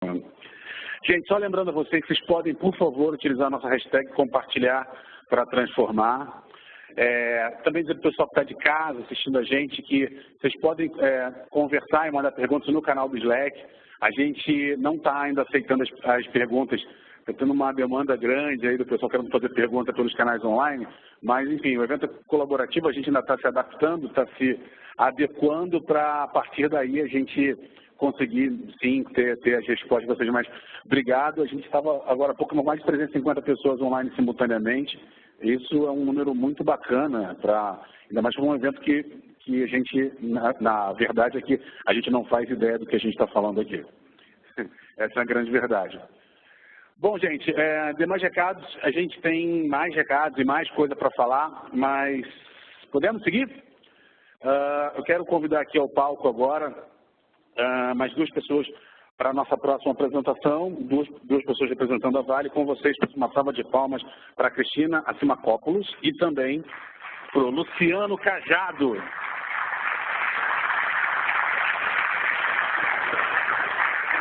Gente, só lembrando a vocês que vocês podem, por favor, utilizar a nossa hashtag compartilhar para transformar. Também dizer para o pessoal que está de casa assistindo a gente que vocês podem conversar e mandar perguntas no canal do Slack. A gente não está ainda aceitando as perguntas, está tendo uma demanda grande aí do pessoal querendo fazer pergunta pelos canais online, mas enfim, o evento é colaborativo, a gente ainda está se adaptando, está se adequando para a partir daí a gente conseguir sim ter as respostas de vocês. Mas obrigado, a gente estava agora há pouco com mais de 350 pessoas online simultaneamente. Isso é um número muito bacana, ainda mais para um evento que a gente, na verdade, é que a gente não faz ideia do que a gente está falando aqui. Essa é a grande verdade. Bom, gente, demais recados, a gente tem mais recados e mais coisa para falar, mas podemos seguir? Eu quero convidar aqui ao palco agora mais duas pessoas para a nossa próxima apresentação, duas pessoas representando a Vale. Com vocês, uma salva de palmas para a Cristina Assimakopoulos e também para o Luciano Cajado.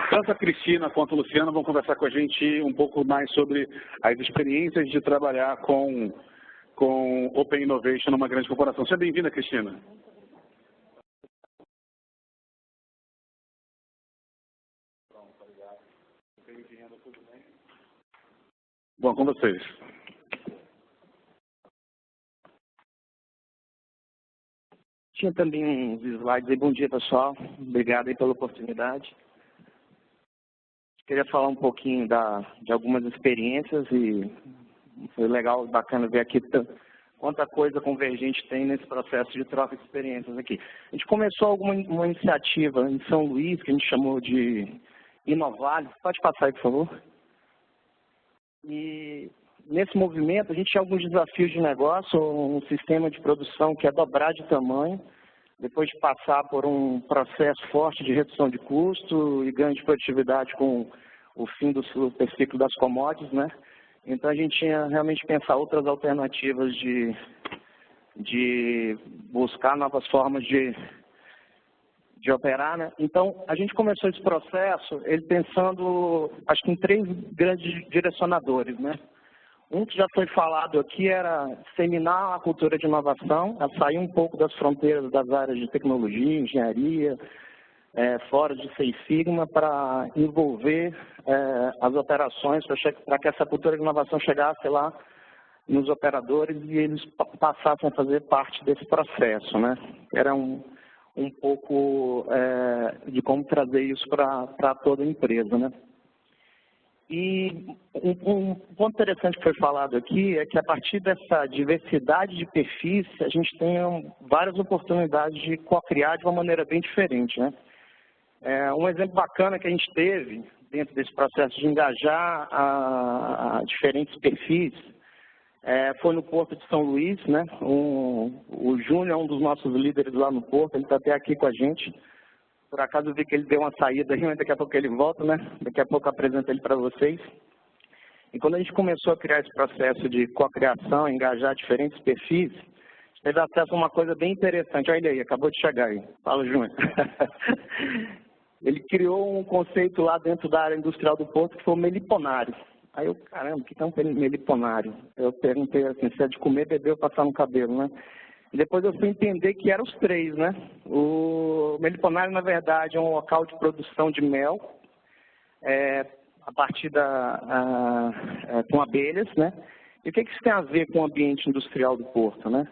Tanto a Cristina quanto o Luciano vão conversar com a gente um pouco mais sobre as experiências de trabalhar com Open Innovation numa grande corporação. Seja bem-vinda, Cristina. Bom, com vocês. Tinha também uns slides aí. Bom dia, pessoal. Obrigado aí pela oportunidade. Queria falar um pouquinho de algumas experiências e foi legal, bacana ver aqui quanta coisa convergente tem nesse processo de troca de experiências aqui. A gente começou uma iniciativa em São Luís, que a gente chamou de Inovale. Pode passar aí, por favor. E nesse movimento, a gente tinha alguns desafios de negócio, um sistema de produção que é dobrar de tamanho, depois de passar por um processo forte de redução de custo e ganho de produtividade com o fim do superciclo das commodities, né? Então, a gente tinha realmente que pensar outras alternativas de buscar novas formas de operar, né? Então, a gente começou esse processo, ele pensando, acho que em 3 grandes direcionadores, né? Um que já foi falado aqui era disseminar a cultura de inovação, a sair um pouco das fronteiras das áreas de tecnologia, engenharia, fora de Seis Sigma, para envolver as operações, para que essa cultura de inovação chegasse lá nos operadores e eles passassem a fazer parte desse processo, né? Era um pouco de como trazer isso para toda a empresa, né? E um ponto interessante que foi falado aqui é que a partir dessa diversidade de perfis, a gente tem várias oportunidades de co-criar de uma maneira bem diferente, né? Um exemplo bacana que a gente teve dentro desse processo de engajar a diferentes perfis foi no Porto de São Luís, né? O Júnior é um dos nossos líderes lá no Porto, ele está até aqui com a gente. Por acaso eu vi que ele deu uma saída aí, mas daqui a pouco ele volta, né? Daqui a pouco eu apresento ele para vocês. E quando a gente começou a criar esse processo de co-criação, engajar diferentes perfis, a gente teve acesso a uma coisa bem interessante. Olha ele aí, acabou de chegar aí. Fala, Júnior. Ele criou um conceito lá dentro da área industrial do Porto que foi o meliponário. Aí eu, caramba, o que é um meliponário? Eu perguntei assim, se é de comer, beber ou passar no cabelo, né? E depois eu fui entender que eram os 3, né? O meliponário, na verdade, é um local de produção de mel, a partir com abelhas, né? E o que isso tem a ver com o ambiente industrial do Porto, né?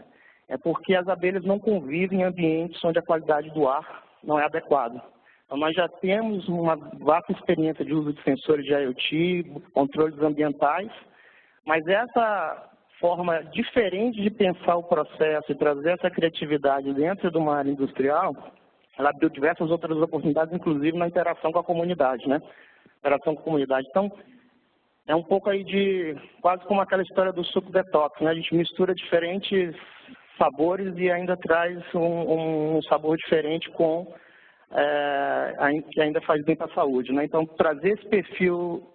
É porque as abelhas não convivem em ambientes onde a qualidade do ar não é adequada. Então, nós já temos uma vasta experiência de uso de sensores de IoT, controles ambientais, mas essa forma diferente de pensar o processo e trazer essa criatividade dentro de uma área industrial, ela abriu diversas outras oportunidades, inclusive na interação com a comunidade, né? Interação com a comunidade. Então, é um pouco aí de, quase como aquela história do suco detox, né? A gente mistura diferentes sabores e ainda traz um sabor diferente que ainda faz bem para a saúde, né? Então, trazer esse perfil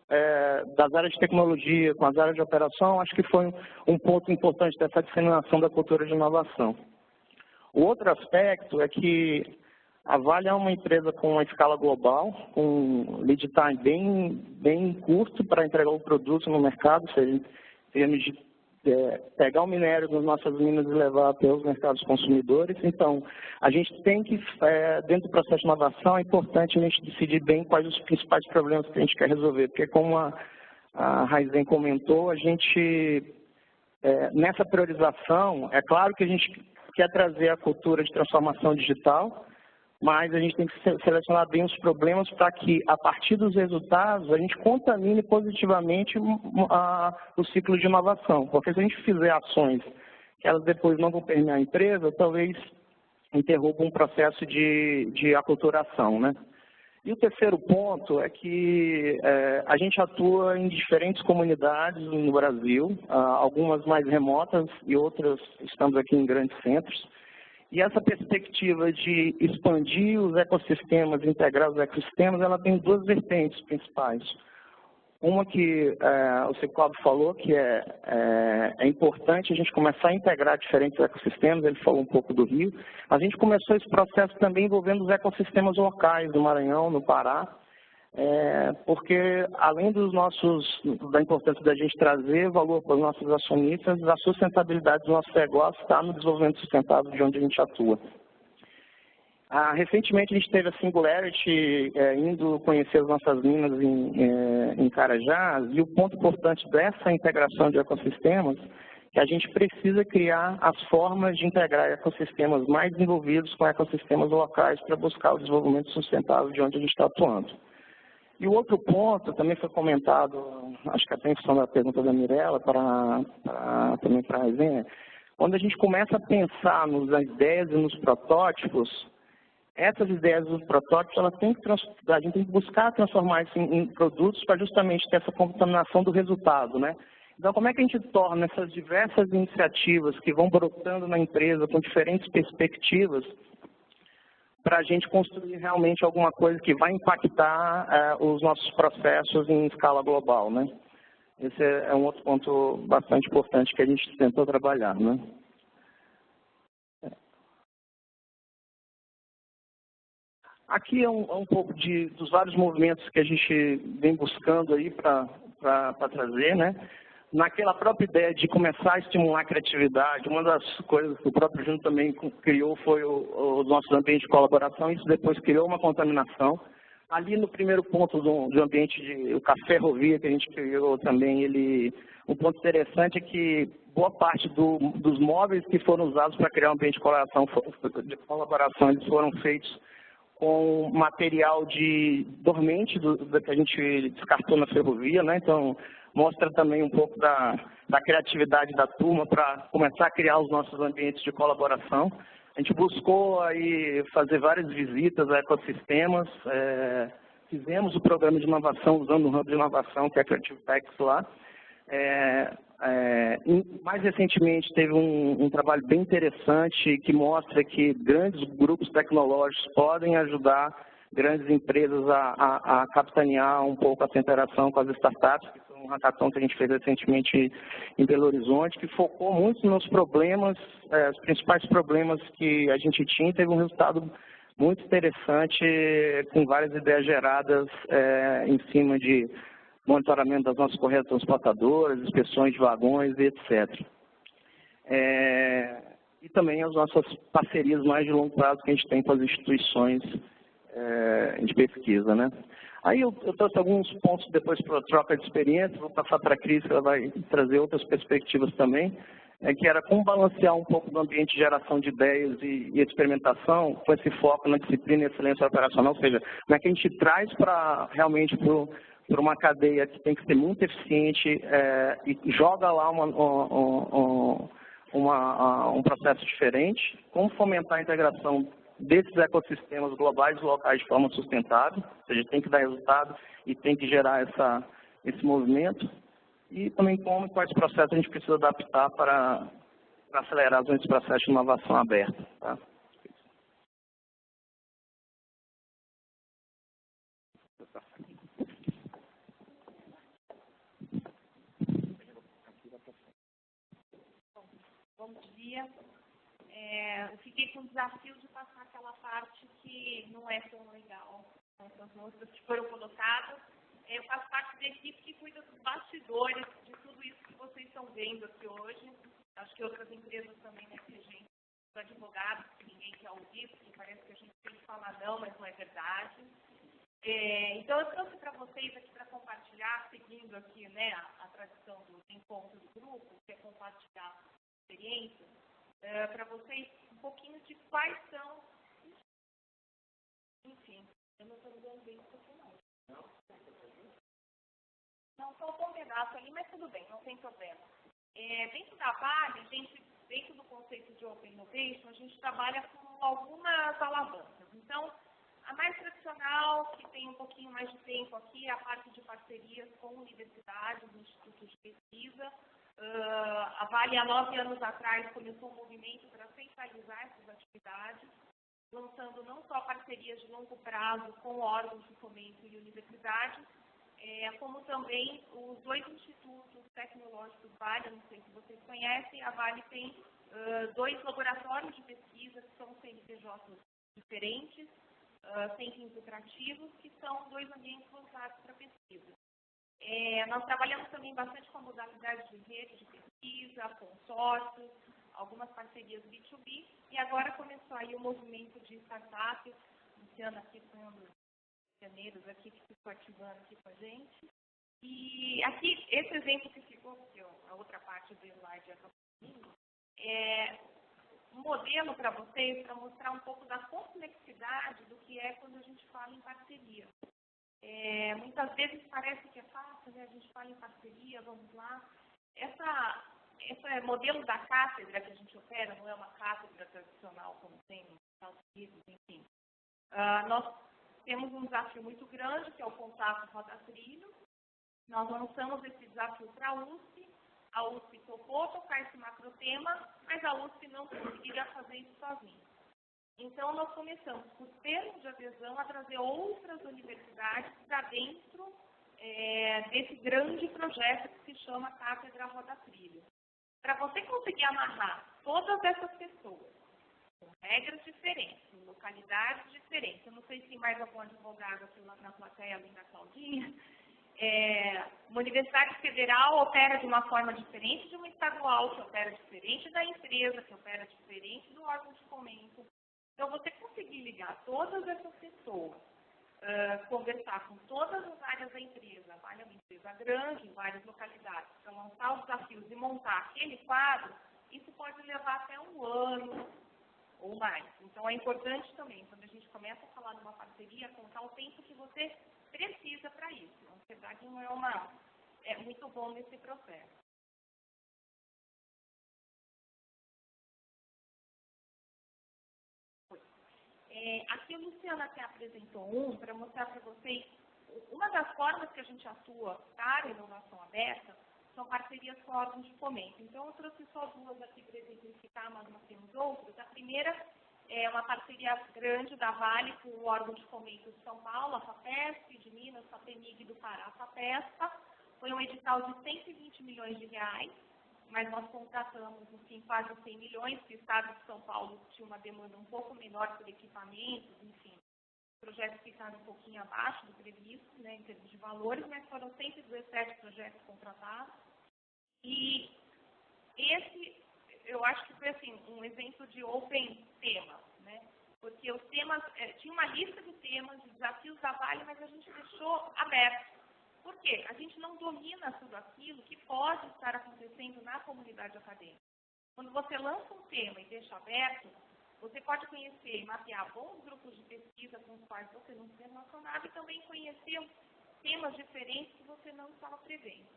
das áreas de tecnologia com as áreas de operação, acho que foi um ponto importante dessa disseminação da cultura de inovação. O outro aspecto é que A Vale é uma empresa com uma escala global, com lead time bem curto para entregar o produto no mercado, ou seja, em termos de pegar o minério das nossas minas e levar até os mercados consumidores. Então, a gente tem que, dentro do processo de inovação, é importante a gente decidir bem quais os principais problemas que a gente quer resolver, porque como a Raizen comentou, a gente, nessa priorização, é claro que a gente quer trazer a cultura de transformação digital, mas a gente tem que selecionar bem os problemas para que, a partir dos resultados, a gente contamine positivamente o ciclo de inovação. Porque se a gente fizer ações que elas depois não vão permear a empresa, talvez interrompa um processo de aculturação, né? E o terceiro ponto é que a gente atua em diferentes comunidades no Brasil, algumas mais remotas e outras estamos aqui em grandes centros. E essa perspectiva de expandir os ecossistemas, integrar os ecossistemas, ela tem duas vertentes principais. Uma que o Cicobi falou, que é importante a gente começar a integrar diferentes ecossistemas, ele falou um pouco do Rio. A gente começou esse processo também envolvendo os ecossistemas locais do Maranhão, no Pará, porque além da importância da gente trazer valor para os nossos acionistas, a sustentabilidade do nosso negócio está no desenvolvimento sustentável de onde a gente atua. Recentemente a gente teve a Singularity indo conhecer as nossas minas em Carajás, e o ponto importante dessa integração de ecossistemas é que a gente precisa criar as formas de integrar ecossistemas mais envolvidos com ecossistemas locais para buscar o desenvolvimento sustentável de onde a gente está atuando. E o outro ponto, também foi comentado, acho que até em função da pergunta da Mirella, também para a Raizen, quando a gente começa a pensar nas ideias e nos protótipos, essas ideias dos protótipos, a gente tem que buscar transformar isso em produtos para justamente ter essa contaminação do resultado, né? Então, como é que a gente torna essas diversas iniciativas que vão brotando na empresa com diferentes perspectivas para a gente construir realmente alguma coisa que vai impactar os nossos processos em escala global, né? Esse é um outro ponto bastante importante que a gente tentou trabalhar, né? Aqui é um pouco dos vários movimentos que a gente vem buscando aí para trazer, né? Naquela própria ideia de começar a estimular a criatividade, uma das coisas que o próprio Júnior também criou foi os nossos ambientes de colaboração, isso depois criou uma contaminação. Ali no primeiro ponto do ambiente o Café Rovia que a gente criou também, um ponto interessante é que boa parte dos móveis que foram usados para criar um ambiente de colaboração eles foram feitos com material dormente que a gente descartou na ferrovia, né? Então, mostra também um pouco da criatividade da turma para começar a criar os nossos ambientes de colaboração. A gente buscou aí fazer várias visitas a ecossistemas, fizemos o programa de inovação usando o hub de inovação, que é a CreativeTech lá. Mais recentemente teve um trabalho bem interessante que mostra que grandes grupos tecnológicos podem ajudar grandes empresas a capitanear um pouco essa interação com as startups, que foi um hackathon que a gente fez recentemente em Belo Horizonte, que focou muito nos problemas, os principais problemas que a gente tinha, e teve um resultado muito interessante, com várias ideias geradas em cima de monitoramento das nossas correias transportadoras, inspeções de vagões e etc. E também as nossas parcerias mais de longo prazo que a gente tem com as instituições de pesquisa, né? Aí eu trouxe alguns pontos depois para a troca de experiência, vou passar para a Cris, que ela vai trazer outras perspectivas também, que era como balancear um pouco do ambiente de geração de ideias e experimentação com esse foco na disciplina e excelência operacional, ou seja, como é que a gente traz para realmente para uma cadeia que tem que ser muito eficiente e joga lá um processo diferente, como fomentar a integração desses ecossistemas globais e locais de forma sustentável, ou seja, tem que dar resultado e tem que gerar esse movimento, e também como e quais processos a gente precisa adaptar para acelerar os processos de inovação aberta. Tá? Bom dia. eu fiquei com o desafio de passar aquela parte que não é tão legal quanto as outras que foram colocadas. Eu faço parte da equipe que cuida dos bastidores de tudo isso que vocês estão vendo aqui hoje. Acho que outras empresas também, né, que gente, os advogados, que ninguém quer ouvir, porque parece que a gente tem que falar não, mas não é verdade. Então, eu trouxe para vocês aqui para compartilhar, seguindo aqui, né, a tradição do encontro do grupo, que é compartilhar experiências, para vocês um pouquinho de quais são, enfim, eu não estou me dando bem isso aqui não. Não, faltou um pedaço ali, mas tudo bem, não tem problema. Dentro da Vale, dentro do conceito de Open Innovation, a gente trabalha com algumas alavancas. Então, a mais tradicional, que tem um pouquinho mais de tempo aqui, é a parte de parcerias com universidades, institutos de pesquisa. A Vale, há 9 anos atrás, começou um movimento para centralizar essas atividades, lançando não só parcerias de longo prazo com órgãos de fomento e universidades, como também os 2 institutos tecnológicos Vale, não sei se vocês conhecem, a Vale tem 2 laboratórios de pesquisa que são CNPJs diferentes, sem fins lucrativos, que são 2 ambientes voltados para pesquisa. Nós trabalhamos também bastante com a modalidade de rede de pesquisa, consórcios, algumas parcerias B2B, e agora começou aí o movimento de startups. Luciana aqui foi um dos pioneiros aqui que ficou ativando aqui com a gente. E aqui, esse exemplo que ficou, porque a outra parte do slide é um modelo para vocês, para mostrar um pouco da complexidade do que é quando a gente fala em parceria. Muitas vezes parece que é fácil, né? A gente fala em parceria, vamos lá. Esse modelo da cátedra que a gente opera não é uma cátedra tradicional como tem nos Estados Unidos, enfim. Nós temos um desafio muito grande, que é o contato roda-trilho. Nós lançamos esse desafio para a USP. A USP topou tocar esse macrotema, mas a USP não conseguiria fazer isso sozinha. Então, nós começamos, por termos de adesão, a trazer outras universidades para dentro desse grande projeto que se chama Cátedra Roda Trilho. Para você conseguir amarrar todas essas pessoas, com regras diferentes, em localidades diferentes, eu não sei se tem mais algum advogado aqui na plateia, além da Claudinha, uma universidade federal opera de uma forma diferente de uma estadual, que opera diferente da empresa, que opera diferente do órgão de fomento. Então, você conseguir ligar todas essas pessoas, conversar com todas as áreas da empresa, Vale é uma empresa grande, em várias localidades, para lançar os desafios e montar aquele quadro, isso pode levar até 1 ano ou mais. Então, é importante também, quando a gente começa a falar numa parceria, contar o tempo que você precisa para isso. A ansiedade não é muito bom nesse processo. Aqui a Luciana até apresentou para mostrar para vocês uma das formas que a gente atua para a inovação aberta são parcerias com órgãos de fomento. Então, eu trouxe só 2 aqui para exemplificar, mas nós temos outras. A primeira é uma parceria grande da Vale com o órgão de fomento de São Paulo, a FAPESP, de Minas, a FAPEMIG do Pará, a FAPESPA. Foi um edital de 120 milhões de reais, mas nós contratamos, enfim, quase 100 milhões, porque o Estado de São Paulo tinha uma demanda um pouco menor por equipamentos, enfim. Os projetos ficaram um pouquinho abaixo do previsto, né, em termos de valores, mas foram 117 projetos contratados. E esse, eu acho que foi assim, um exemplo de open temas, né? Porque os temas, tinha uma lista de temas, de desafios da Vale, mas a gente deixou aberto. Por quê? A gente não domina tudo aquilo que pode estar acontecendo na comunidade acadêmica. Quando você lança um tema e deixa aberto, você pode conhecer e mapear bons grupos de pesquisa com os quais você não se relacionava e também conhecer temas diferentes que você não estava prevendo.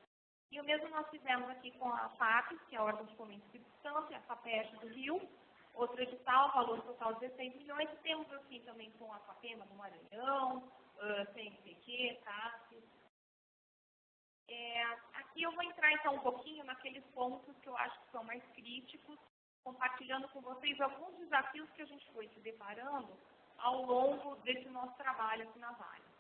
E o mesmo nós fizemos aqui com a FAP, que é a órgão de fomento de substância, a FAPESP do Rio, outro edital, valor total 16 milhões, e temos assim também com a FAPEMA do Maranhão, CNPq, TASC. Aqui eu vou entrar então um pouquinho naqueles pontos que eu acho que são mais críticos, compartilhando com vocês alguns desafios que a gente foi se deparando ao longo desse nosso trabalho aqui na Vale.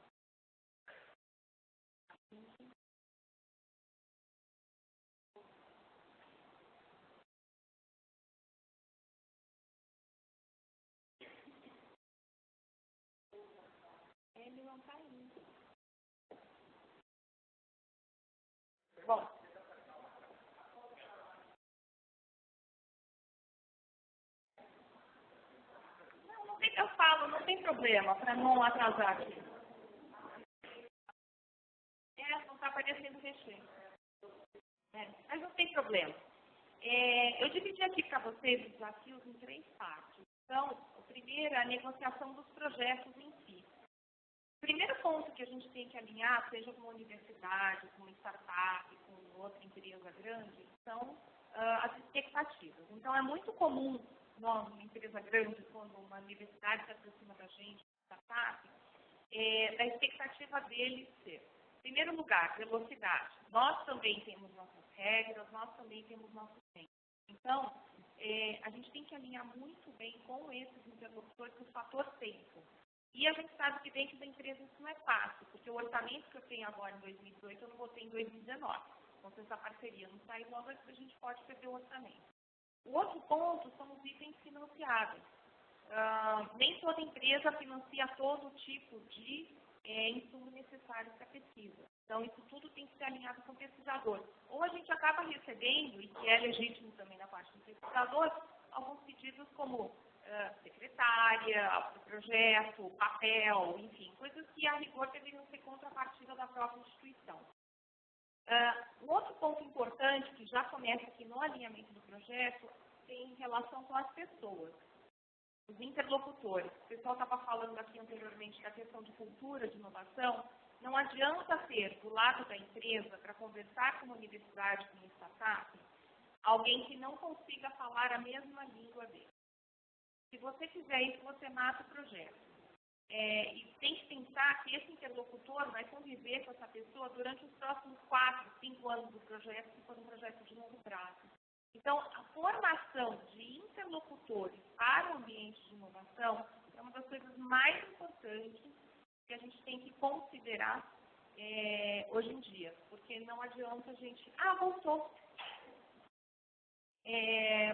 não está indo. Bom. Não tem que eu falo, não tem problema, para não atrasar aqui. Não está aparecendo recheio. Mas não tem problema. Eu dividi aqui para vocês os desafios em 3 partes. Então, o primeiro é a negociação dos projetos em si. O primeiro ponto que a gente tem que alinhar, seja com uma universidade, com uma startup, com outra empresa grande, são as expectativas. Então, é muito comum nós, uma empresa grande, quando uma universidade se aproxima da gente, uma startup, da expectativa deles ser, em primeiro lugar, velocidade. Nós também temos nossas regras, nós também temos nossos tempos. Então, a gente tem que alinhar muito bem com esses interlocutores o fator tempo. E a gente sabe que dentro da empresa isso não é fácil, porque o orçamento que eu tenho agora em 2018 eu não vou ter em 2019. Então, se essa parceria não sair logo, a gente pode perder o orçamento. O outro ponto são os itens financiáveis. Nem toda empresa financia todo tipo de insumo necessário para a pesquisa. Então, isso tudo tem que ser alinhado com o pesquisador. Ou a gente acaba recebendo, e que é legítimo também na parte do pesquisador, alguns pedidos como secretária, do projeto, papel, enfim, coisas que a rigor deveriam ser contrapartida da própria instituição. Um outro ponto importante, que já começa aqui no alinhamento do projeto, tem relação com as pessoas, os interlocutores. O pessoal estava falando aqui anteriormente da questão de cultura, de inovação. Não adianta ter, do lado da empresa, para conversar com uma universidade, com uma startup, alguém que não consiga falar a mesma língua dele. Se você fizer isso, você mata o projeto. E tem que pensar que esse interlocutor vai conviver com essa pessoa durante os próximos 4, 5 anos do projeto, se for um projeto de longo prazo. Então, a formação de interlocutores para o ambiente de inovação é uma das coisas mais importantes que a gente tem que considerar hoje em dia, porque não adianta a gente... voltou.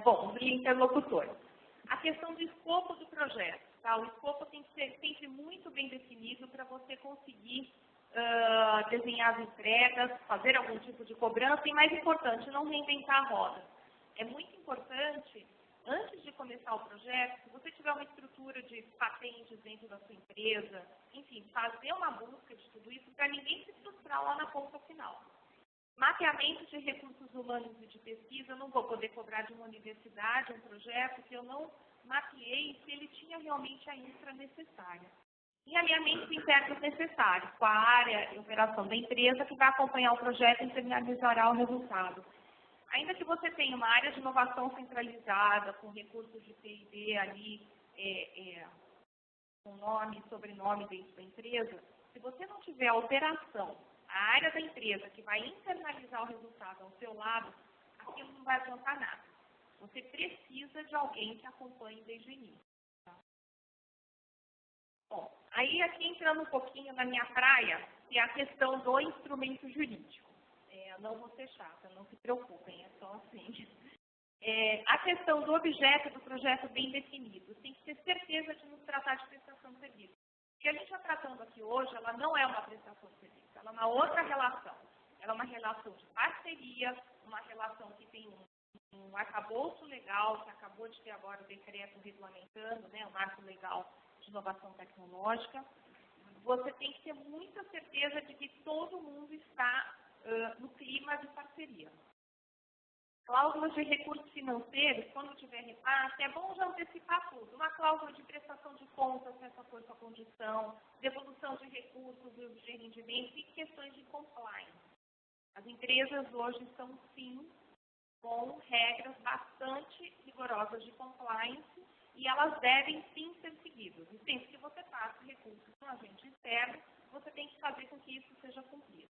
Bom, os interlocutores. A questão do escopo do projeto. Tá? O escopo tem que ser sempre muito bem definido para você conseguir desenhar as entregas, fazer algum tipo de cobrança e, mais importante, não reinventar a roda. É muito importante, antes de começar o projeto, se você tiver uma estrutura de patentes dentro da sua empresa, enfim, fazer uma busca de tudo isso para ninguém se frustrar lá na ponta final. Mapeamento de recursos humanos e de pesquisa, eu não vou poder cobrar de uma universidade um projeto que eu não mapeei se ele tinha realmente a infra necessária. E alinhamentos internos necessários com a área de operação da empresa que vai acompanhar o projeto e internalizará o resultado. Ainda que você tenha uma área de inovação centralizada, com recursos de P&D ali, com nome e sobrenome dentro da empresa, se você não tiver a operação, a área da empresa que vai internalizar o resultado ao seu lado, aquilo não vai adiantar nada. Você precisa de alguém que acompanhe desde o início. Tá? Bom, aí aqui entrando um pouquinho na minha praia, que é a questão do instrumento jurídico. Não vou ser chata, não se preocupem, é só assim. A questão do objeto do projeto bem definido. Tem que ter certeza de nos tratar de prestação de serviço. O que a gente está tratando aqui hoje, ela não é uma prestação de serviço, ela é uma outra relação. Ela é uma relação de parceria, uma relação que tem um arcabouço legal, que acabou de ter agora o decreto regulamentando, né, o marco legal de inovação tecnológica. Você tem que ter muita certeza de que todo mundo está no clima de parceria. Cláusulas de recursos financeiros, quando tiver repasse, é bom já antecipar tudo. Uma cláusula de prestação de contas, se essa for sua condição, devolução de recursos, de rendimentos e questões de compliance. As empresas hoje estão, sim, com regras bastante rigorosas de compliance e elas devem, sim, ser seguidas. E sempre que você passe recursos com agente externo, você tem que fazer com que isso seja cumprido.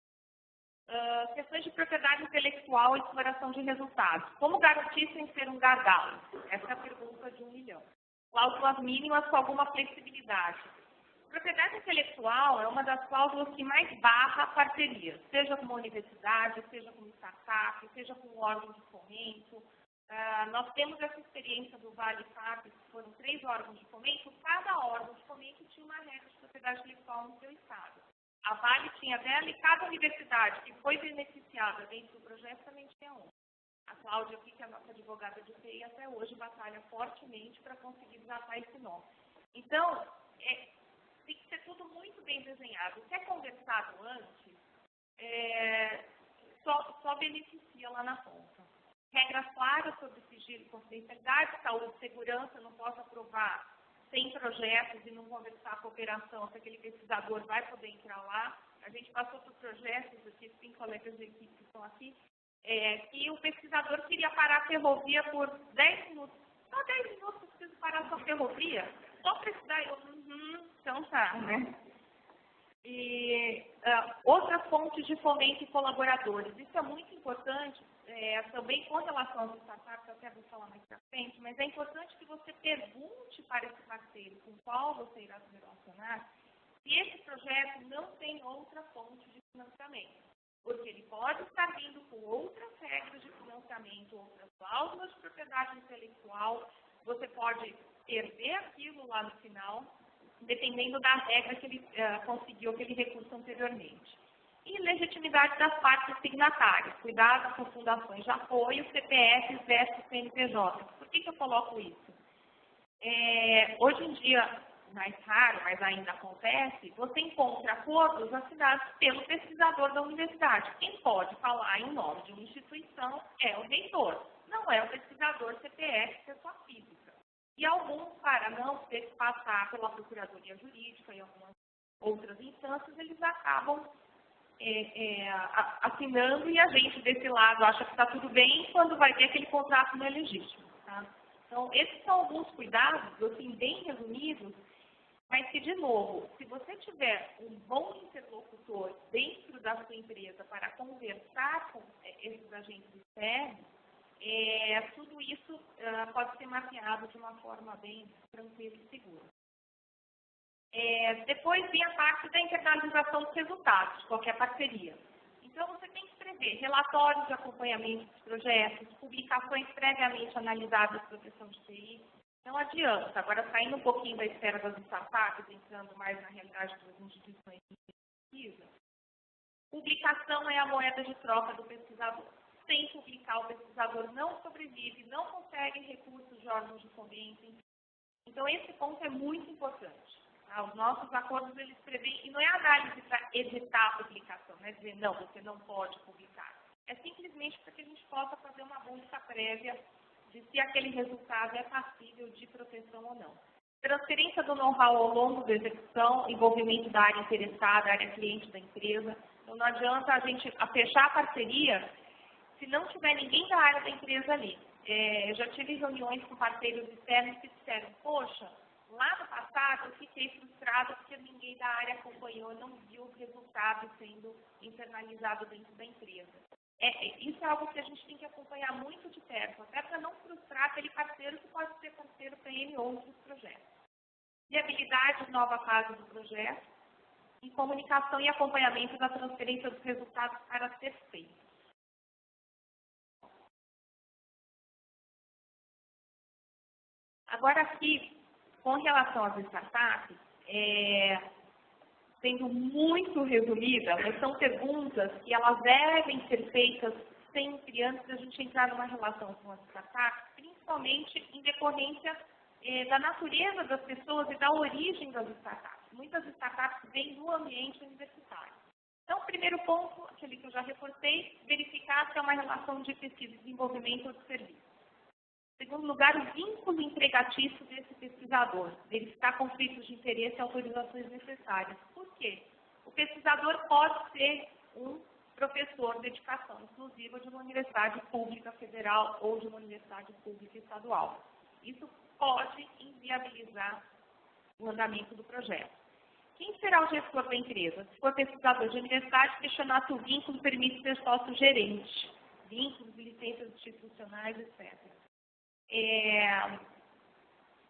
Questões de propriedade intelectual e exploração de resultados. Como garantir sem ser um gargalo? Essa é a pergunta de 1 milhão. Cláusulas mínimas com alguma flexibilidade. Propriedade intelectual é uma das cláusulas que mais barra parceria, seja com uma universidade, seja com uma startup, seja com um órgão de fomento. Nós temos essa experiência do Vale FAP, que foram 3 órgãos de fomento. Cada órgão de fomento tinha uma regra de propriedade intelectual no seu estado. A Vale tinha dela e cada universidade que foi beneficiada dentro do projeto também tinha um. A Cláudia aqui, que é a nossa advogada de TI, até hoje batalha fortemente para conseguir desatar esse nome. Então, tem que ser tudo muito bem desenhado. O que é conversado antes, só beneficia lá na ponta. Regras claras sobre sigilo e confidencialidade, saúde e segurança, não posso aprovar sem projetos e não conversar com a operação, se aquele pesquisador vai poder entrar lá. A gente passou por projetos, aqui 5 colegas de equipe que estão aqui, que o pesquisador queria parar a ferrovia por 10 minutos. Só 10 minutos eu preciso parar a sua ferrovia? Só precisar, então tá, né? E outras fontes de fomento e colaboradores. Isso é muito importante, também com relação às startups, eu até vou falar mais para frente, mas é importante que você pergunte para esse parceiro com qual você irá se relacionar, se esse projeto não tem outra fonte de financiamento. Porque ele pode estar vindo com outras regras de financiamento, outras cláusulas de propriedade intelectual, você pode perder aquilo lá no final, dependendo da regra que ele conseguiu aquele recurso anteriormente. E legitimidade das partes signatárias, cuidado com fundações de apoio, CPFs versus CNPJ. Por que eu coloco isso? Hoje em dia, mais raro, mas ainda acontece, você encontra acordos assinados pelo pesquisador da universidade. Quem pode falar em nome de uma instituição é o reitor, não é o pesquisador CPF, pessoa física. E alguns, para não ter que passar pela Procuradoria Jurídica e algumas outras instâncias, eles acabam assinando e a gente desse lado acha que está tudo bem quando vai ver aquele contrato não é legítimo. Tá? Então, esses são alguns cuidados, assim, bem resumidos, mas que, de novo, se você tiver um bom interlocutor dentro da sua empresa para conversar com esses agentes externos, tudo isso pode ser mapeado de uma forma bem tranquila e segura. Depois vem a parte da internalização dos resultados de qualquer parceria. Então, você tem que prever relatórios de acompanhamento dos projetos, publicações previamente analisadas de proteção de TI. Não adianta, agora saindo um pouquinho da esfera das startups, entrando mais na realidade das instituições de pesquisa, publicação é a moeda de troca do pesquisador. Sem publicar, o pesquisador não sobrevive, não consegue recursos de órgãos de fomento. Então, esse ponto é muito importante. Tá? Os nossos acordos, eles prevêem, e não é análise para evitar a publicação, não é dizer, não, você não pode publicar. É simplesmente para que a gente possa fazer uma busca prévia de se aquele resultado é passível de proteção ou não. Transferência do know-how ao longo da execução, envolvimento da área interessada, área cliente da empresa. Então, não adianta a gente fechar a parceria se não tiver ninguém da área da empresa ali. Eu já tive reuniões com parceiros externos que disseram, poxa, lá no passado eu fiquei frustrada porque ninguém da área acompanhou, não viu o resultado sendo internalizado dentro da empresa. Isso é algo que a gente tem que acompanhar muito de perto, até para não frustrar aquele parceiro que pode ser parceiro para N outros projetos. Viabilidade de nova fase do projeto e comunicação e acompanhamento da transferência dos resultados para ser feito. Agora aqui, com relação às startups, sendo muito resumida, mas são perguntas que elas devem ser feitas sempre antes da gente entrar numa relação com as startups, principalmente em decorrência da natureza das pessoas e da origem das startups. Muitas startups vêm do ambiente universitário. Então, o primeiro ponto, aquele que eu já reforcei, verificar se é uma relação de pesquisa e desenvolvimento ou de serviço. Em segundo lugar, o vínculo empregatício desse pesquisador, verificar conflitos de interesse e autorizações necessárias. Por quê? O pesquisador pode ser um professor de dedicação exclusiva de uma universidade pública federal ou de uma universidade pública estadual. Isso pode inviabilizar o andamento do projeto. Quem será o gestor da empresa? Se for pesquisador de universidade, questionar se o vínculo permite ser sócio-gerente, vínculos e licenças institucionais, etc.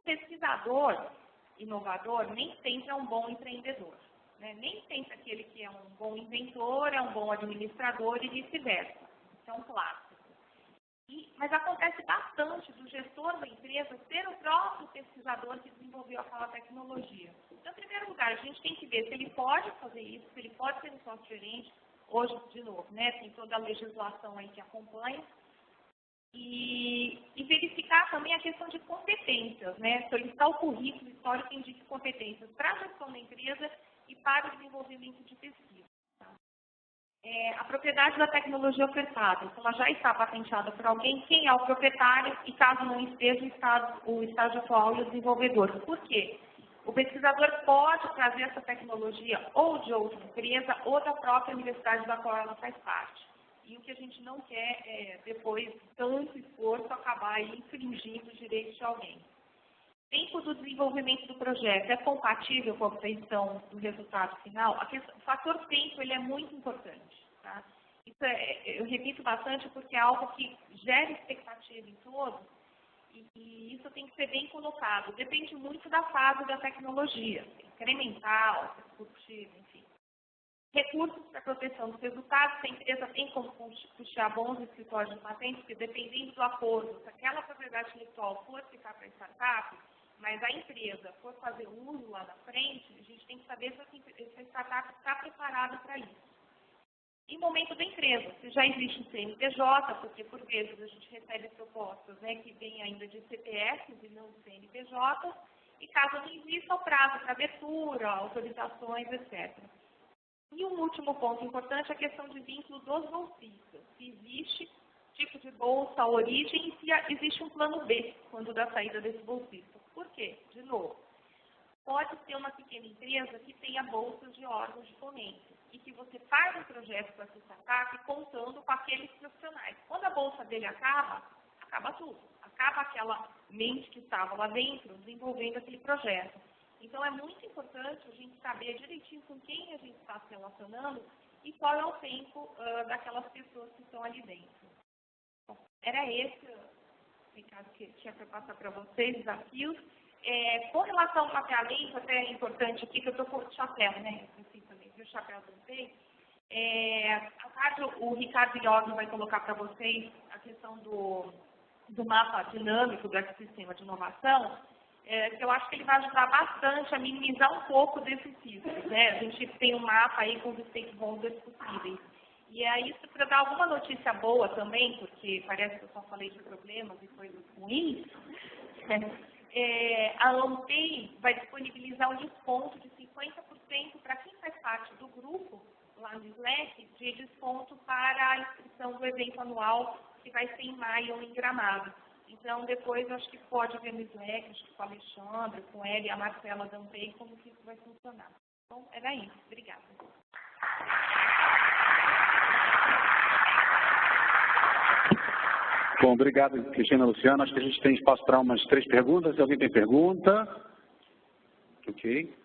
Pesquisador inovador nem sempre é um bom empreendedor. Né? Nem sempre aquele que é um bom inventor é um bom administrador e vice-versa. Isso é um clássico. Mas acontece bastante do gestor da empresa ser o próprio pesquisador que desenvolveu aquela tecnologia. Então, em primeiro lugar, a gente tem que ver se ele pode fazer isso, se ele pode ser um software gerente. Hoje, de novo, né, tem toda a legislação aí que acompanha. E verificar também a questão de competências, né? Solicitar o currículo histórico que indique competências para a gestão da empresa e para o desenvolvimento de pesquisa. Tá? A propriedade da tecnologia ofertada, se ela já está patenteada por alguém, quem é o proprietário e caso não esteja o estágio atual e o desenvolvedor. Por quê? O pesquisador pode trazer essa tecnologia ou de outra empresa ou da própria universidade da qual ela faz parte. E o que a gente não quer é, depois de tanto esforço, acabar aí infringindo os direitos de alguém. Tempo do desenvolvimento do projeto é compatível com a obtenção do resultado final? O fator tempo ele é muito importante. Tá? Isso eu repito bastante porque é algo que gera expectativa em todos e isso tem que ser bem colocado. Depende muito da fase da tecnologia, incremental, disruptiva, enfim. Recursos para proteção dos resultados, se a empresa tem como custear bons escritórios de patentes, porque dependendo do acordo, se aquela propriedade intelectual for ficar para a startup, mas a empresa for fazer uso lá na frente, a gente tem que saber se a startup está preparada para isso. E momento da empresa, se já existe um CNPJ, porque por vezes a gente recebe propostas, né, que vêm ainda de CPFs e não de CNPJ, e caso não exista o prazo para abertura, autorizações, etc. E um último ponto importante é a questão de vínculo dos bolsistas. Se existe tipo de bolsa, a origem, e se existe um plano B quando da saída desse bolsista. Por quê? De novo, pode ser uma pequena empresa que tenha bolsas de órgãos de fomento e que você faz um projeto para essa startup contando com aqueles profissionais. Quando a bolsa dele acaba, acaba tudo. Acaba aquela mente que estava lá dentro desenvolvendo aquele projeto. Então, é muito importante a gente saber direitinho com quem a gente está se relacionando e qual é o tempo daquelas pessoas que estão ali dentro. Bom, era esse o recado que eu tinha para passar para vocês, desafios. Com relação ao mapeamento, até é importante aqui, que eu estou com o chapéu, né? Assim também, o chapéu do MPEI. O Ricardo Iog vai colocar para vocês a questão do mapa dinâmico do ecossistema de inovação, que eu acho que ele vai ajudar bastante a minimizar um pouco desses riscos, né? A gente tem um mapa aí com os stakeholders possíveis. E aí, isso para dar alguma notícia boa também, porque parece que eu só falei de problemas e coisas ruins, a AMPEI vai disponibilizar um desconto de 50% para quem faz parte do grupo, lá no Slack, de desconto para a inscrição do evento anual, que vai ser em maio em Gramado. Então, depois, acho que pode ver no Slack, acho que com a Alexandre, com ele e a Marcela da AMPEI, como que isso vai funcionar. Então, era isso. Obrigada. Bom, obrigado, Cristina, Luciano. Acho que a gente tem espaço para umas 3 perguntas. Se alguém tem pergunta? Ok.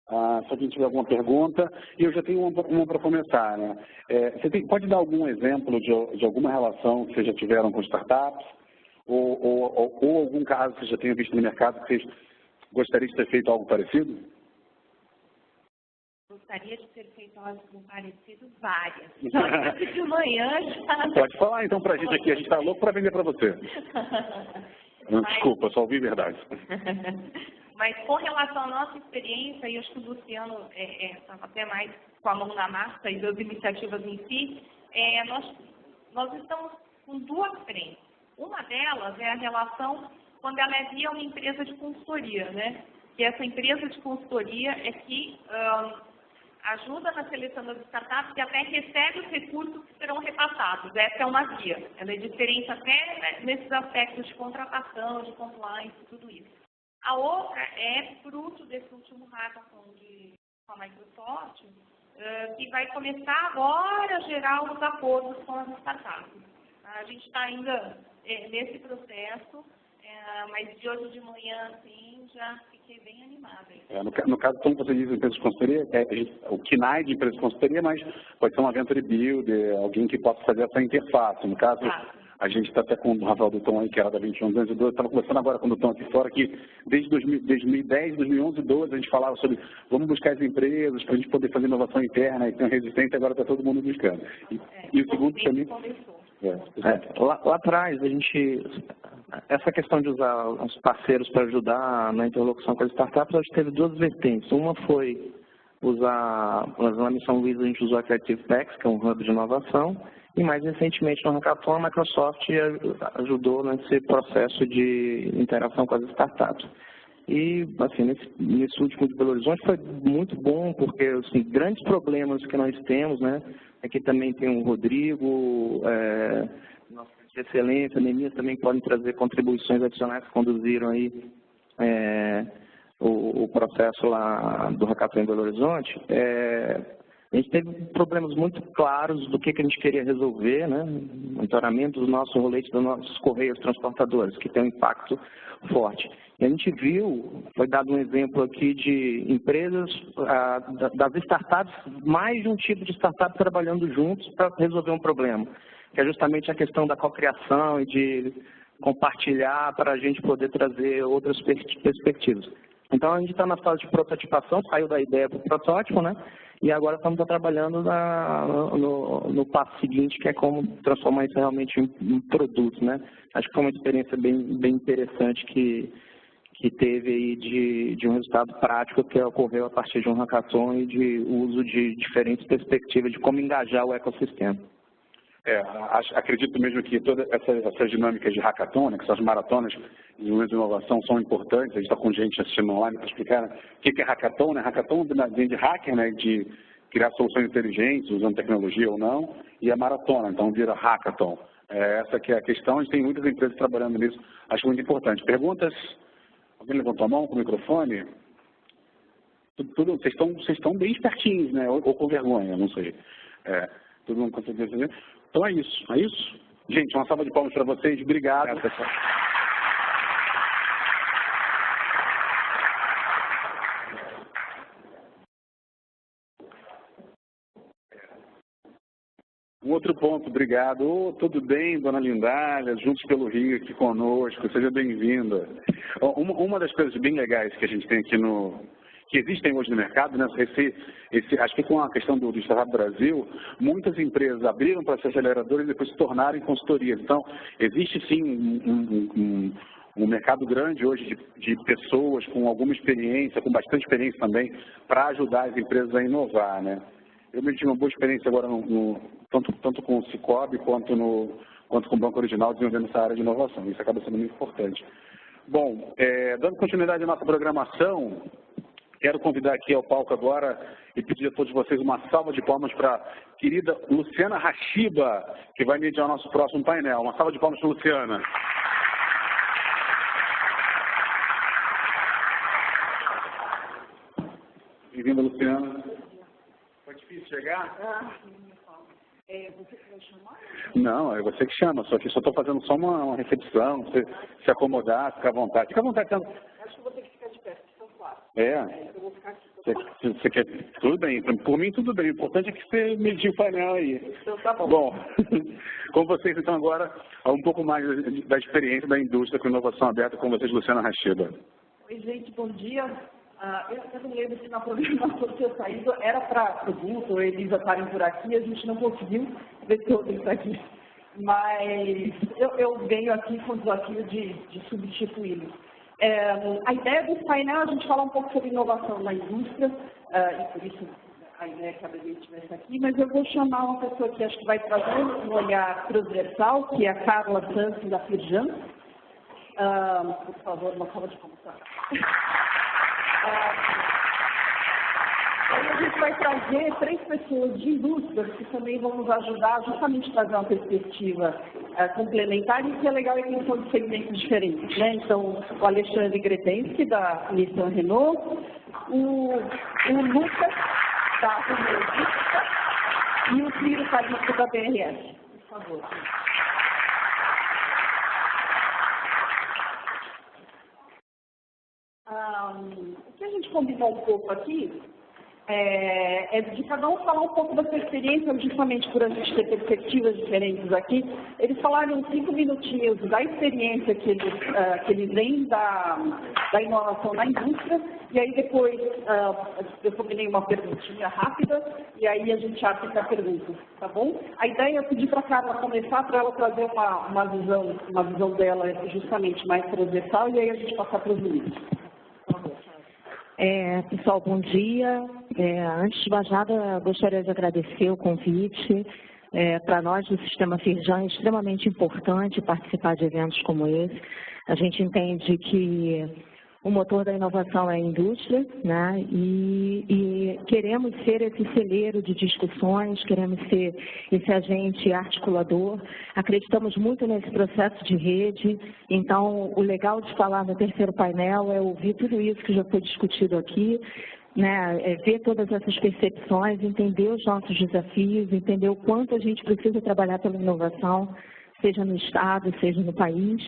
Se alguém tiver alguma pergunta, e eu já tenho uma para começar, né? Pode dar algum exemplo de alguma relação que vocês já tiveram com startups? Ou algum caso que você já tenha visto no mercado que vocês gostariam de ter feito algo parecido? Gostaria de ter feito algo parecido várias. De manhã já... Pode falar então para a gente aqui, a gente está louco para vender para você. Desculpa, só ouvi verdade. Mas com relação à nossa experiência, e acho que o Luciano estava até mais com a mão na massa e das iniciativas em si, nós estamos com 2 frentes. Uma delas é a relação quando ela é via uma empresa de consultoria, né? Que essa empresa de consultoria é que ajuda na seleção das startups e até recebe os recursos que serão repassados. Essa é uma via. Ela é diferente até nesses aspectos de contratação, de compliance, tudo isso. A outra é fruto desse último hackathon com a Microsoft, que vai começar agora a gerar os acordos com as startups. A gente está ainda nesse processo, mas de hoje de manhã, assim, já fiquei bem animada. No caso, como você diz, empresa de consultoria, o KNAI de empresa de consultoria, mas pode ser uma Venture Builder, alguém que possa fazer essa interface. No caso, a gente está até com o Rafael Duton aí, que era da 2112, estava conversando agora com o Duton aqui fora, que desde 2010, 2011, 2012, a gente falava sobre vamos buscar as empresas para a gente poder fazer inovação interna e ter resistência, agora está todo mundo buscando. E o segundo também... Lá atrás, essa questão de usar os parceiros para ajudar na interlocução com as startups, a gente teve duas vertentes. Uma foi na missão Luiza, a gente usou a Creative Packs, que é um hub de inovação, e mais recentemente no Hackathon, a Microsoft ajudou nesse processo de interação com as startups. E, assim, nesse último de Belo Horizonte foi muito bom, porque, assim, grandes problemas que nós temos, né? Aqui também tem o Rodrigo, nossa excelência, Neemias também podem trazer contribuições adicionais que conduziram aí o processo lá do Hackathon em Belo Horizonte. A gente teve problemas muito claros do que a gente queria resolver, né? Monitoramento dos nossos roletes, dos nossos correios transportadores, que tem um impacto forte. E a gente viu, foi dado um exemplo aqui de empresas, das startups, mais de um tipo de startup trabalhando juntos para resolver um problema, que é justamente a questão da cocriação e de compartilhar para a gente poder trazer outras perspectivas. Então, a gente está na fase de prototipação, saiu da ideia para o protótipo, né? E agora estamos trabalhando no passo seguinte, que é como transformar isso realmente em produto, né? Acho que foi uma experiência bem interessante que teve aí de um resultado prático que ocorreu a partir de um hackathon e de uso de diferentes perspectivas de como engajar o ecossistema. Acredito mesmo que todas essas dinâmicas de hackathon, né, que são as maratonas de inovação, são importantes. A gente está com gente assistindo online para explicar o que é hackathon, né? Hackathon vem de hacker, né, de criar soluções inteligentes, usando tecnologia ou não, e a maratona, então vira hackathon. Essa que é a questão, a gente tem muitas empresas trabalhando nisso, acho muito importante. Perguntas? Alguém levantou a mão com o microfone? Vocês estão bem espertinhos, né? Ou com vergonha, não sei. Todo mundo consegue entender? Então é isso. Gente, uma salva de palmas para vocês. Obrigado. Pessoal. Um outro ponto, obrigado. Tudo bem, dona Lindália, juntos pelo Rio aqui conosco, seja bem-vinda. Uma das coisas bem legais que a gente tem aqui que existem hoje no mercado, né? Acho que com a questão do Startup Brasil, muitas empresas abriram para ser aceleradoras e depois se tornaram em consultorias. Então, existe sim um mercado grande hoje de pessoas com alguma experiência, com bastante experiência também, para ajudar as empresas a inovar, né? Eu me tive uma boa experiência agora, tanto com o Cicobi quanto com o Banco Original, desenvolvendo essa área de inovação. Isso acaba sendo muito importante. Bom, dando continuidade à nossa programação, quero convidar aqui ao palco agora e pedir a todos vocês uma salva de palmas para a querida Luciana Hashiba, que vai mediar o nosso próximo painel. Uma salva de palmas para a Luciana. Bem-vinda, Luciana. Foi difícil chegar? Você que vai chamar? Não, é você que chama, só que só estou fazendo só uma recepção, você se acomodar, ficar à vontade. Fica à vontade. Acho que eu vou ter que ficar de pé, porque estão claros. Eu vou ficar aqui. Você quer... Tudo bem, por mim tudo bem. O importante é que você mediu o painel aí. Então tá bom. Bom, com vocês então agora, um pouco mais da experiência da indústria com inovação aberta com vocês, Luciana Hashiba. Oi, gente, bom dia. Eu não lembro se na programação tinha saído, era para o Guto ou a Elisa estarem por aqui, a gente não conseguiu ver todos aqui. Mas eu venho aqui com o desafio de substituí-los. A ideia desse painel é a gente falar um pouco sobre inovação na indústria, e por isso a ideia é que a Bebê estivesse aqui, mas eu vou chamar uma pessoa que acho que vai trazer um olhar transversal, que é a Carla Santos, da Firjan. Por favor, uma salva de palmas. Aí a gente vai trazer 3 pessoas de indústria que também vão nos ajudar justamente a trazer uma perspectiva complementar, e que é legal é que são de segmentos diferentes, né? Então, o Alexandre Gretensky, da Nissan Renault, o Lucas, da Renault, e o Ciro Calixto, da BRS. Por favor. O que a gente combinou um pouco aqui é de cada um falar um pouco da sua experiência, justamente por a gente ter perspectivas diferentes aqui. Eles falaram 5 minutinhos da experiência que eles têm da inovação na indústria, e aí depois eu combinei uma perguntinha rápida, e aí a gente abre para perguntas, tá bom? A ideia é pedir para a Carla começar, para ela trazer uma visão dela justamente mais transversal, e aí a gente passar para os meninos. Pessoal, bom dia. Antes de mais nada, gostaria de agradecer o convite. Para nós do Sistema Firjan é extremamente importante participar de eventos como esse. A gente entende que o motor da inovação é a indústria, né? E queremos ser esse celeiro de discussões, queremos ser esse agente articulador. Acreditamos muito nesse processo de rede, então o legal de falar no terceiro painel é ouvir tudo isso que já foi discutido aqui, né? Ver todas essas percepções, entender os nossos desafios, entender o quanto a gente precisa trabalhar pela inovação, seja no Estado, seja no país,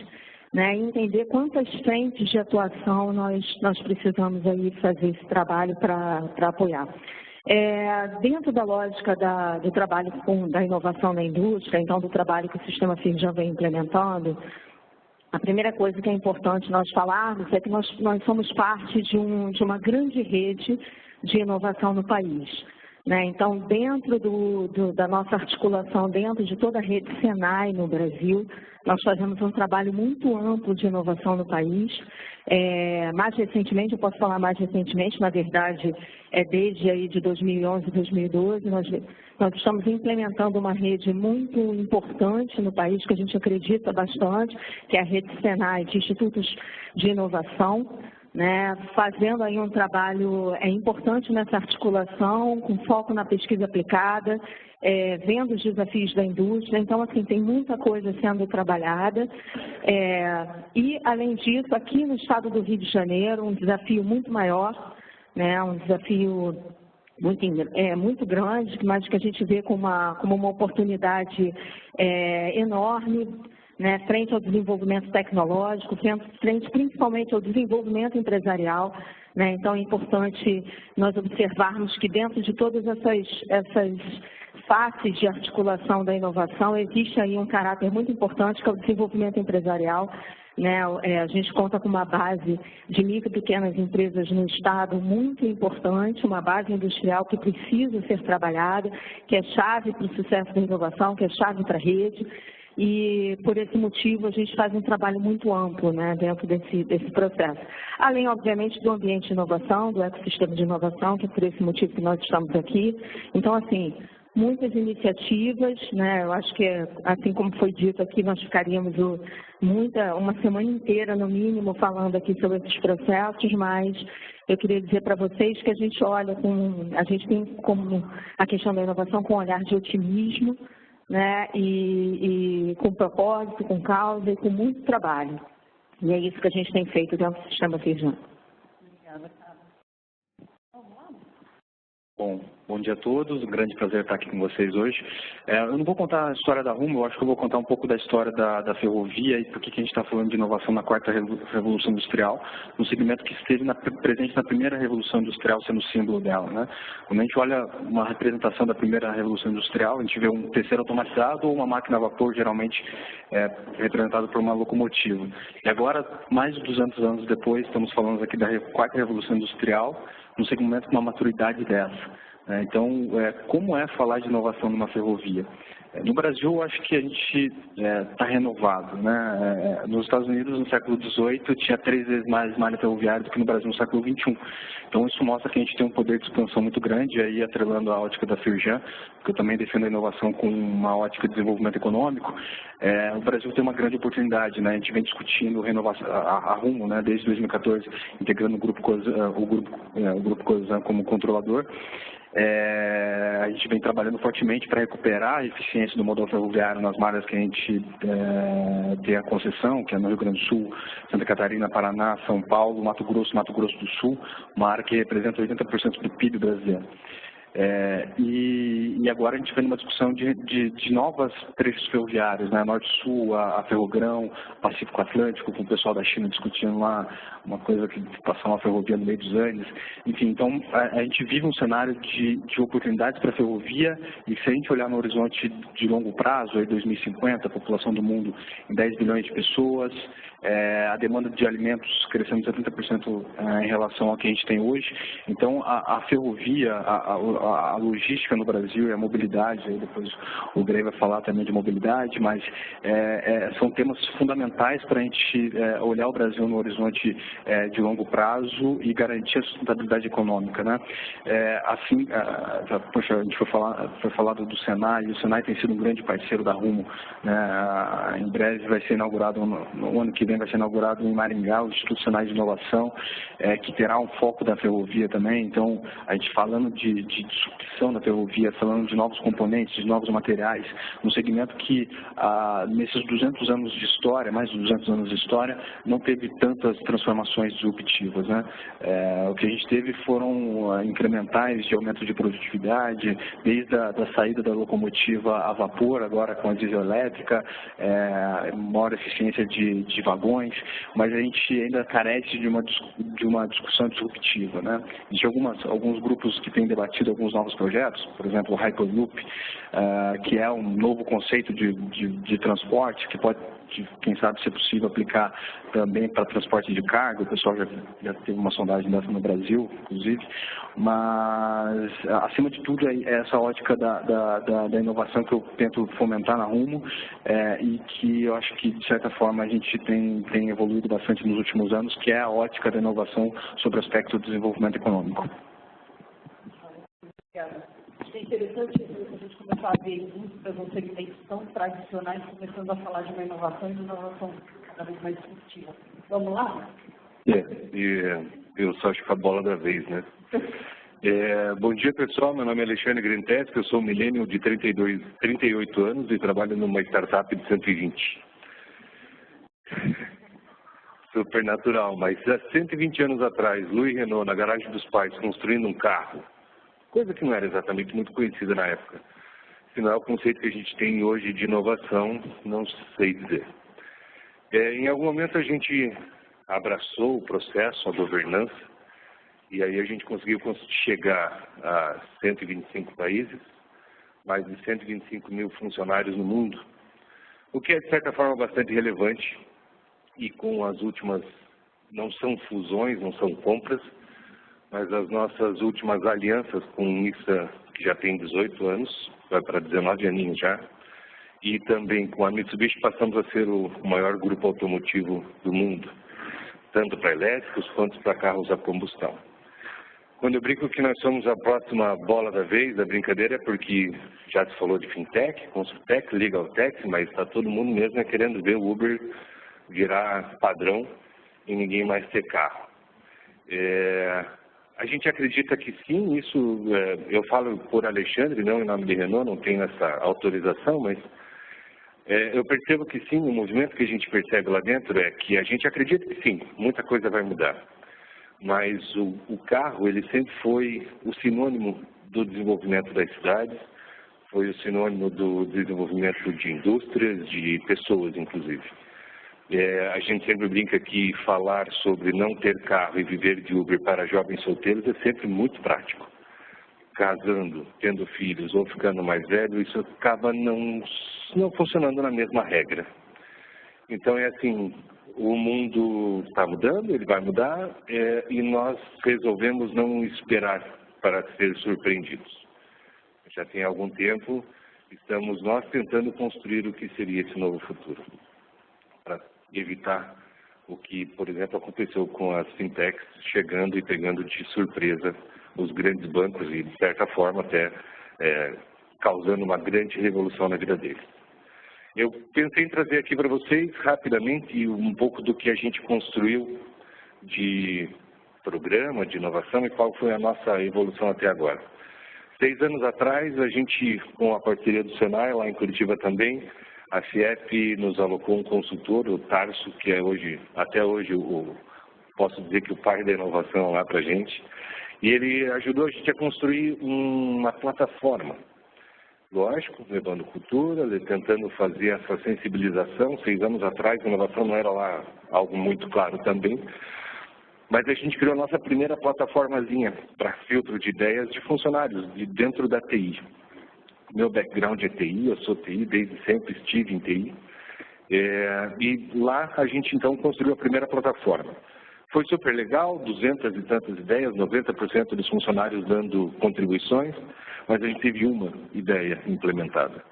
né, e entender quantas frentes de atuação nós precisamos aí fazer esse trabalho para apoiar. Dentro da lógica do trabalho da inovação na indústria, então do trabalho que o Sistema Firjan vem implementando, a primeira coisa que é importante nós falarmos é que nós somos parte de uma grande rede de inovação no país. Então, dentro da nossa articulação, dentro de toda a rede Senai no Brasil, nós fazemos um trabalho muito amplo de inovação no país. Mais recentemente, eu posso falar mais recentemente, na verdade, desde aí de 2011, 2012, nós estamos implementando uma rede muito importante no país, que a gente acredita bastante, que é a rede Senai de Institutos de Inovação, né, fazendo aí um trabalho importante nessa articulação, com foco na pesquisa aplicada, vendo os desafios da indústria. Então, assim, tem muita coisa sendo trabalhada. E, além disso, aqui no estado do Rio de Janeiro, um desafio muito maior, né, um desafio muito grande, mas que a gente vê como uma oportunidade enorme, né, frente ao desenvolvimento tecnológico, frente principalmente ao desenvolvimento empresarial, né? Então é importante nós observarmos que dentro de todas essas faces de articulação da inovação existe aí um caráter muito importante que é o desenvolvimento empresarial, né? A gente conta com uma base de micro e pequenas empresas no estado muito importante, uma base industrial que precisa ser trabalhada, que é chave para o sucesso da inovação, que é chave para a rede. E, por esse motivo, a gente faz um trabalho muito amplo, né, dentro desse processo. Além, obviamente, do ambiente de inovação, do ecossistema de inovação, que é por esse motivo que nós estamos aqui. Então, assim, muitas iniciativas, né, eu acho que, assim como foi dito aqui, nós ficaríamos uma semana inteira, no mínimo, falando aqui sobre esses processos, mas eu queria dizer para vocês que a gente tem como a questão da inovação com um olhar de otimismo, né, e com propósito, com causa e com muito trabalho. E é isso que a gente tem feito dentro do Sistema Firjan. Obrigada, Carla. Bom dia a todos, um grande prazer estar aqui com vocês hoje. Eu não vou contar a história da Rumo, eu acho que eu vou contar um pouco da história da ferrovia e por que a gente está falando de inovação na quarta revolução industrial, um segmento que esteve presente na primeira revolução industrial, sendo o símbolo dela, né? Quando a gente olha uma representação da primeira revolução industrial, a gente vê um terceiro automatizado ou uma máquina a vapor, geralmente representado por uma locomotiva. E agora, mais de 200 anos depois, estamos falando aqui da quarta revolução industrial, num segmento com uma maturidade dessa. Então, como é falar de inovação numa ferrovia? No Brasil, eu acho que a gente está renovado, né? Nos Estados Unidos, no século XVIII, tinha 3 vezes mais malha ferroviária do que no Brasil no século XXI. Então, isso mostra que a gente tem um poder de expansão muito grande, aí atrelando a ótica da Firjan, porque eu também defendo a inovação com uma ótica de desenvolvimento econômico. O Brasil tem uma grande oportunidade, né? A gente vem discutindo a Rumo, né? Desde 2014, integrando o Grupo Cosan como controlador. A gente vem trabalhando fortemente para recuperar a eficiência do modal ferroviário nas malhas que a gente tem a concessão, que é no Rio Grande do Sul, Santa Catarina, Paraná, São Paulo, Mato Grosso do Sul, uma área que representa 80% do PIB brasileiro. E agora a gente vem numa discussão de novas trechos ferroviários, né? Norte-Sul, a Ferrogrão, Pacífico Atlântico, com o pessoal da China discutindo lá uma coisa que passar uma ferrovia no meio dos Andes. Enfim, então a gente vive um cenário de oportunidades para a ferrovia, e se a gente olhar no horizonte de longo prazo, aí 2050, a população do mundo em 10 bilhões de pessoas, a demanda de alimentos crescendo 70% em relação ao que a gente tem hoje. Então a ferrovia, a logística no Brasil e a mobilidade, aí depois o Grey vai falar também de mobilidade, mas são temas fundamentais para a gente olhar o Brasil no horizonte de longo prazo e garantir a sustentabilidade econômica, né? Poxa, a gente foi falado do Senai, e o Senai tem sido um grande parceiro da Rumo, né? Em breve vai ser inaugurado, no ano que vem vai ser inaugurado em Maringá o Instituto Senai de Inovação, que terá um foco da ferrovia também. Então a gente falando de disrupção da ferrovia, falando de novos componentes, de novos materiais, um segmento que nesses 200 anos de história, mais de 200 anos de história, não teve tantas transformações disruptivas, né? O que a gente teve foram incrementais de aumento de produtividade, desde a saída da locomotiva a vapor, agora com a diesel elétrica, maior eficiência de vagões, mas a gente ainda carece de uma discussão disruptiva, né? Existem alguns grupos que têm debatido alguns novos projetos, por exemplo, o Hyperloop, que é um novo conceito de transporte que pode, quem sabe, ser possível aplicar também para transporte de carga. O pessoal já teve uma sondagem dessa no Brasil, inclusive, mas acima de tudo é essa ótica da inovação que eu tento fomentar na Rumo, e que eu acho que, de certa forma, a gente tem evoluído bastante nos últimos anos, que é a ótica da inovação sobre o aspecto do desenvolvimento econômico. É interessante a gente começar a ver indústrias ou segmentos tão tradicionais começando a falar de uma inovação e de inovação cada vez mais disruptiva. Vamos lá? Eu só acho que a bola da vez, né? Bom dia, pessoal. Meu nome é Alexandre Grinteschi, eu sou um millennial de 38 anos e trabalho numa startup de 120. Super natural, mas há 120 anos atrás, Louis Renault, na garagem dos pais, construindo um carro, coisa que não era exatamente muito conhecida na época. Se não é o conceito que a gente tem hoje de inovação, não sei dizer. Em algum momento a gente abraçou o processo, a governança, e aí a gente conseguiu chegar a 125 países, mais de 125 mil funcionários no mundo, o que é, de certa forma, bastante relevante, e com as últimas, não são fusões, não são compras, mas as nossas últimas alianças com o Nissan, que já tem 18 anos, vai para 19 aninhos já, e também com a Mitsubishi passamos a ser o maior grupo automotivo do mundo, tanto para elétricos quanto para carros a combustão. Quando eu brinco que nós somos a próxima bola da vez, a brincadeira é porque já se falou de fintech, consultech, legal tech, mas está todo mundo mesmo querendo ver o Uber virar padrão e ninguém mais ter carro. A gente acredita que sim, isso, eu falo por Alexandre, não em nome de Renault, não tenho essa autorização, mas eu percebo que sim, o movimento que a gente percebe lá dentro é que a gente acredita que sim, muita coisa vai mudar. Mas o carro, ele sempre foi o sinônimo do desenvolvimento das cidades, foi o sinônimo do desenvolvimento de indústrias, de pessoas, inclusive. A gente sempre brinca que falar sobre não ter carro e viver de Uber para jovens solteiros é sempre muito prático. Casando, tendo filhos ou ficando mais velho, isso acaba não funcionando na mesma regra. Então é assim, o mundo está mudando, ele vai mudar, e nós resolvemos não esperar para ser surpreendidos. Já tem algum tempo, estamos nós tentando construir o que seria esse novo futuro, para evitar o que, por exemplo, aconteceu com as fintechs chegando e pegando de surpresa os grandes bancos e, de certa forma, até causando uma grande revolução na vida deles. Eu pensei em trazer aqui para vocês, rapidamente, um pouco do que a gente construiu de programa, de inovação e qual foi a nossa evolução até agora. 6 anos atrás, a gente, com a parceria do Senai, lá em Curitiba também, a FIEP nos alocou um consultor, o Tarso, que é hoje, até hoje, posso dizer que o pai da inovação lá para a gente. E ele ajudou a gente a construir uma plataforma. Lógico, levando cultura, tentando fazer essa sensibilização. 6 anos atrás, a inovação não era lá algo muito claro também. Mas a gente criou a nossa primeira plataformazinha para filtro de ideias de funcionários de dentro da TI. Meu background é TI, eu sou TI, desde sempre estive em TI. E lá a gente então construiu a primeira plataforma. Foi super legal, 200 e tantas ideias, 90% dos funcionários dando contribuições, mas a gente teve uma ideia implementada.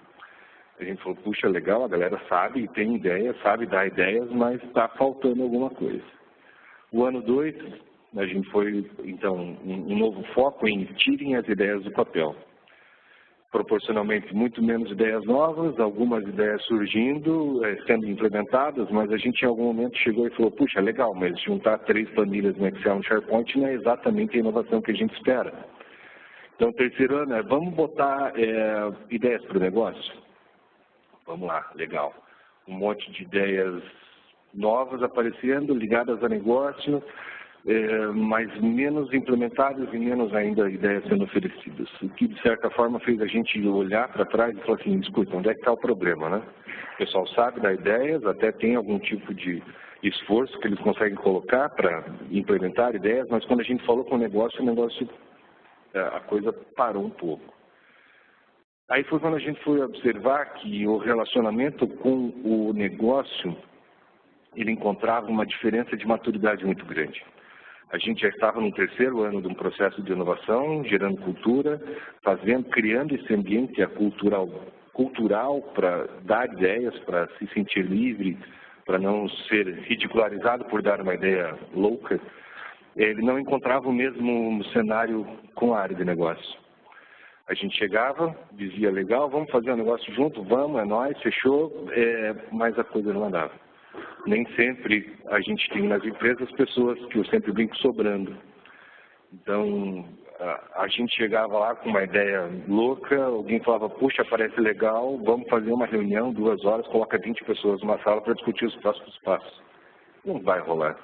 A gente falou, puxa, legal, a galera sabe, tem ideias, sabe dar ideias, mas está faltando alguma coisa. O ano 2, a gente foi, então, um novo foco em tirem as ideias do papel. Proporcionalmente, muito menos ideias novas, algumas ideias surgindo, sendo implementadas, mas a gente em algum momento chegou e falou, puxa, legal, mas juntar 3 planilhas no Excel e no SharePoint não é exatamente a inovação que a gente espera. Então, o terceiro ano é, vamos botar ideias para o negócio? Vamos lá, legal. Um monte de ideias novas aparecendo, ligadas a negócio, mas menos implementadas e menos ainda ideias sendo oferecidas. O que, de certa forma, fez a gente olhar para trás e falar assim, escuta, onde é que está o problema, né? O pessoal sabe dar ideias, até tem algum tipo de esforço que eles conseguem colocar para implementar ideias, mas quando a gente falou com o negócio, a coisa parou um pouco. Aí foi quando a gente foi observar que o relacionamento com o negócio, ele encontrava uma diferença de maturidade muito grande. A gente já estava no 3º ano de um processo de inovação, gerando cultura, criando esse ambiente cultural para dar ideias, para se sentir livre, para não ser ridicularizado por dar uma ideia louca. Ele não encontrava o mesmo cenário com a área de negócio. A gente chegava, dizia, legal, vamos fazer um negócio junto, vamos, é nóis, fechou, mas a coisa não andava. Nem sempre a gente tem nas empresas pessoas que eu sempre brinco sobrando. Então, a gente chegava lá com uma ideia louca, alguém falava, puxa, parece legal, vamos fazer uma reunião, 2 horas, coloca 20 pessoas numa sala para discutir os próximos passos. Não vai rolar.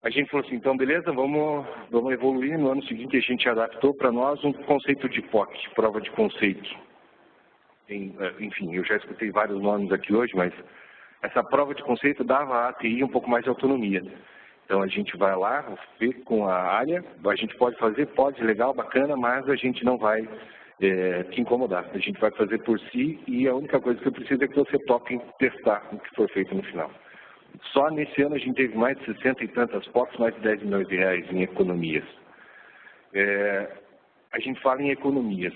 A gente falou assim, então beleza, vamos evoluir. No ano seguinte a gente adaptou para nós um conceito de POC, prova de conceito. Enfim, eu já escutei vários nomes aqui hoje, mas essa prova de conceito dava à ATI um pouco mais de autonomia. Então a gente vai lá, vê com a área, a gente pode fazer, legal, bacana, mas a gente não vai te incomodar. A gente vai fazer por si e a única coisa que eu preciso é que você toque testar o que foi feito no final. Só nesse ano a gente teve mais de 60 e tantas POCs, mais de 10 milhões de reais em economias. A gente fala em economias.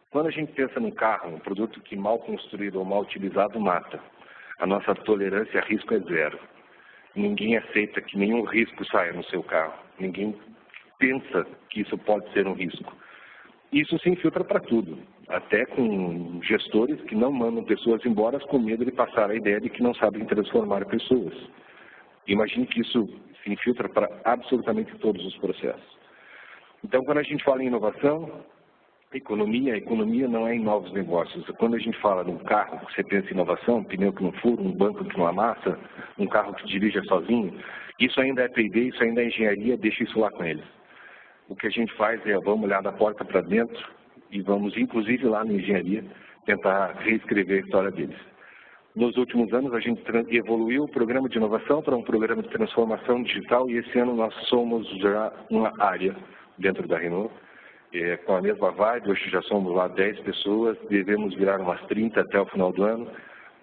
Quando a gente pensa num carro, um produto que mal construído ou mal utilizado mata, a nossa tolerância a risco é 0. Ninguém aceita que nenhum risco saia no seu carro. Ninguém pensa que isso pode ser um risco. Isso se infiltra para tudo, até com gestores que não mandam pessoas embora com medo de passar a ideia de que não sabem transformar pessoas. Imagine que isso se infiltra para absolutamente todos os processos. Então, quando a gente fala em inovação, a economia não é em novos negócios. Quando a gente fala num carro, você pensa em inovação, um pneu que não fura, um banco que não amassa, um carro que dirige sozinho, isso ainda é P&D, isso ainda é engenharia, deixa isso lá com eles. O que a gente faz é, vamos olhar da porta para dentro e vamos, inclusive lá na engenharia, tentar reescrever a história deles. Nos últimos anos, a gente evoluiu o programa de inovação para um programa de transformação digital e esse ano nós somos já uma área dentro da Renault, com a mesma vibe. Hoje já somos lá 10 pessoas, devemos virar umas 30 até o final do ano,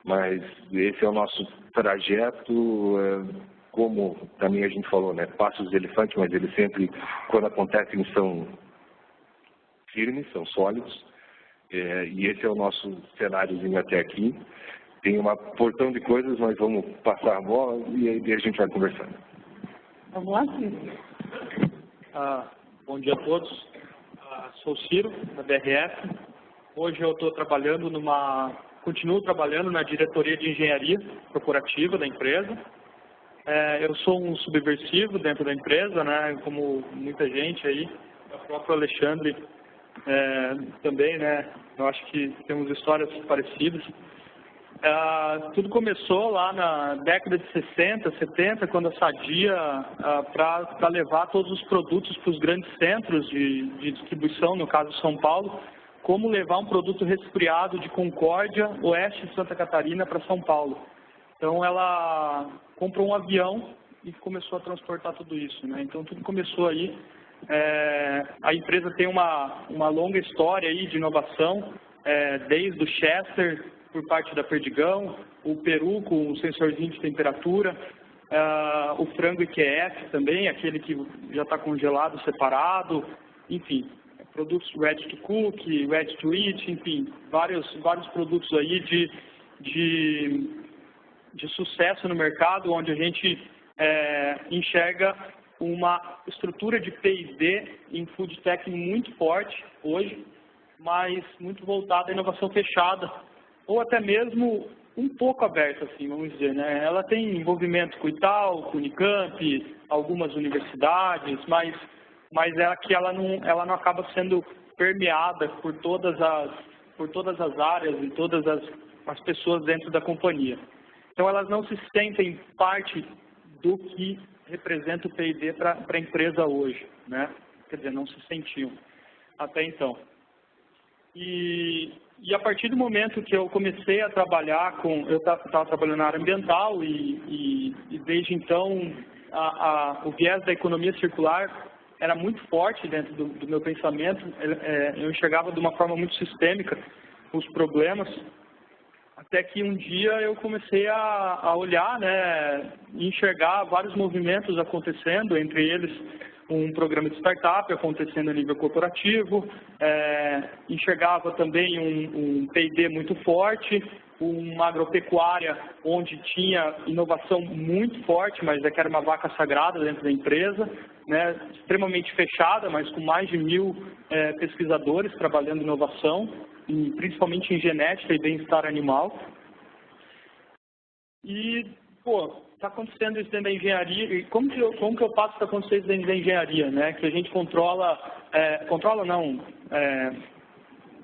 mas esse é o nosso trajeto. Como também a gente falou, né, passos de elefante, mas eles sempre, quando acontecem, são firmes, são sólidos. E esse é o nosso cenáriozinho até aqui. Tem um portão de coisas, mas vamos passar a bola e aí a gente vai conversando. Vamos lá, Ciro. Bom dia a todos. Sou o Ciro, da BRF. Hoje eu estou continuo trabalhando na diretoria de engenharia corporativa da empresa. Eu sou um subversivo dentro da empresa, né, como muita gente aí, o próprio Alexandre também, né, eu acho que temos histórias parecidas. Tudo começou lá na década de 60, 70, quando a Sadia, para levar todos os produtos para os grandes centros de distribuição, no caso São Paulo, como levar um produto resfriado de Concórdia, oeste de Santa Catarina, para São Paulo. Então, ela comprou um avião e começou a transportar tudo isso, né? Então, tudo começou aí. A empresa tem uma longa história aí de inovação, desde o Chester, por parte da Perdigão, o peru com o sensorzinho de temperatura, o frango IQF também, aquele que já está congelado, separado, enfim, produtos ready to cook, ready to eat, enfim, vários produtos aí de sucesso no mercado, onde a gente enxerga uma estrutura de P&D em food tech muito forte hoje, mas muito voltada à inovação fechada, ou até mesmo um pouco aberta, assim, vamos dizer, né? Ela tem envolvimento com o Itaú, com o Unicamp, algumas universidades, mas é que ela não acaba sendo permeada por todas as áreas e todas as pessoas dentro da companhia. Então, elas não se sentem parte do que representa o P&D para a empresa hoje, né? Quer dizer, não se sentiam até então. E a partir do momento que eu comecei a trabalhar eu estava trabalhando na área ambiental e desde então o viés da economia circular era muito forte dentro do meu pensamento. Eu enxergava de uma forma muito sistêmica os problemas, até que um dia eu comecei a olhar, né, e enxergar vários movimentos acontecendo, entre eles um programa de startup acontecendo a nível corporativo, enxergava também um P&D muito forte, uma agropecuária onde tinha inovação muito forte, mas que era uma vaca sagrada dentro da empresa, né, extremamente fechada, mas com mais de 1000 pesquisadores trabalhando em inovação, principalmente em genética e bem-estar animal. E, está acontecendo isso dentro da engenharia. E como que eu passo para acontecer isso dentro da engenharia, né? Que a gente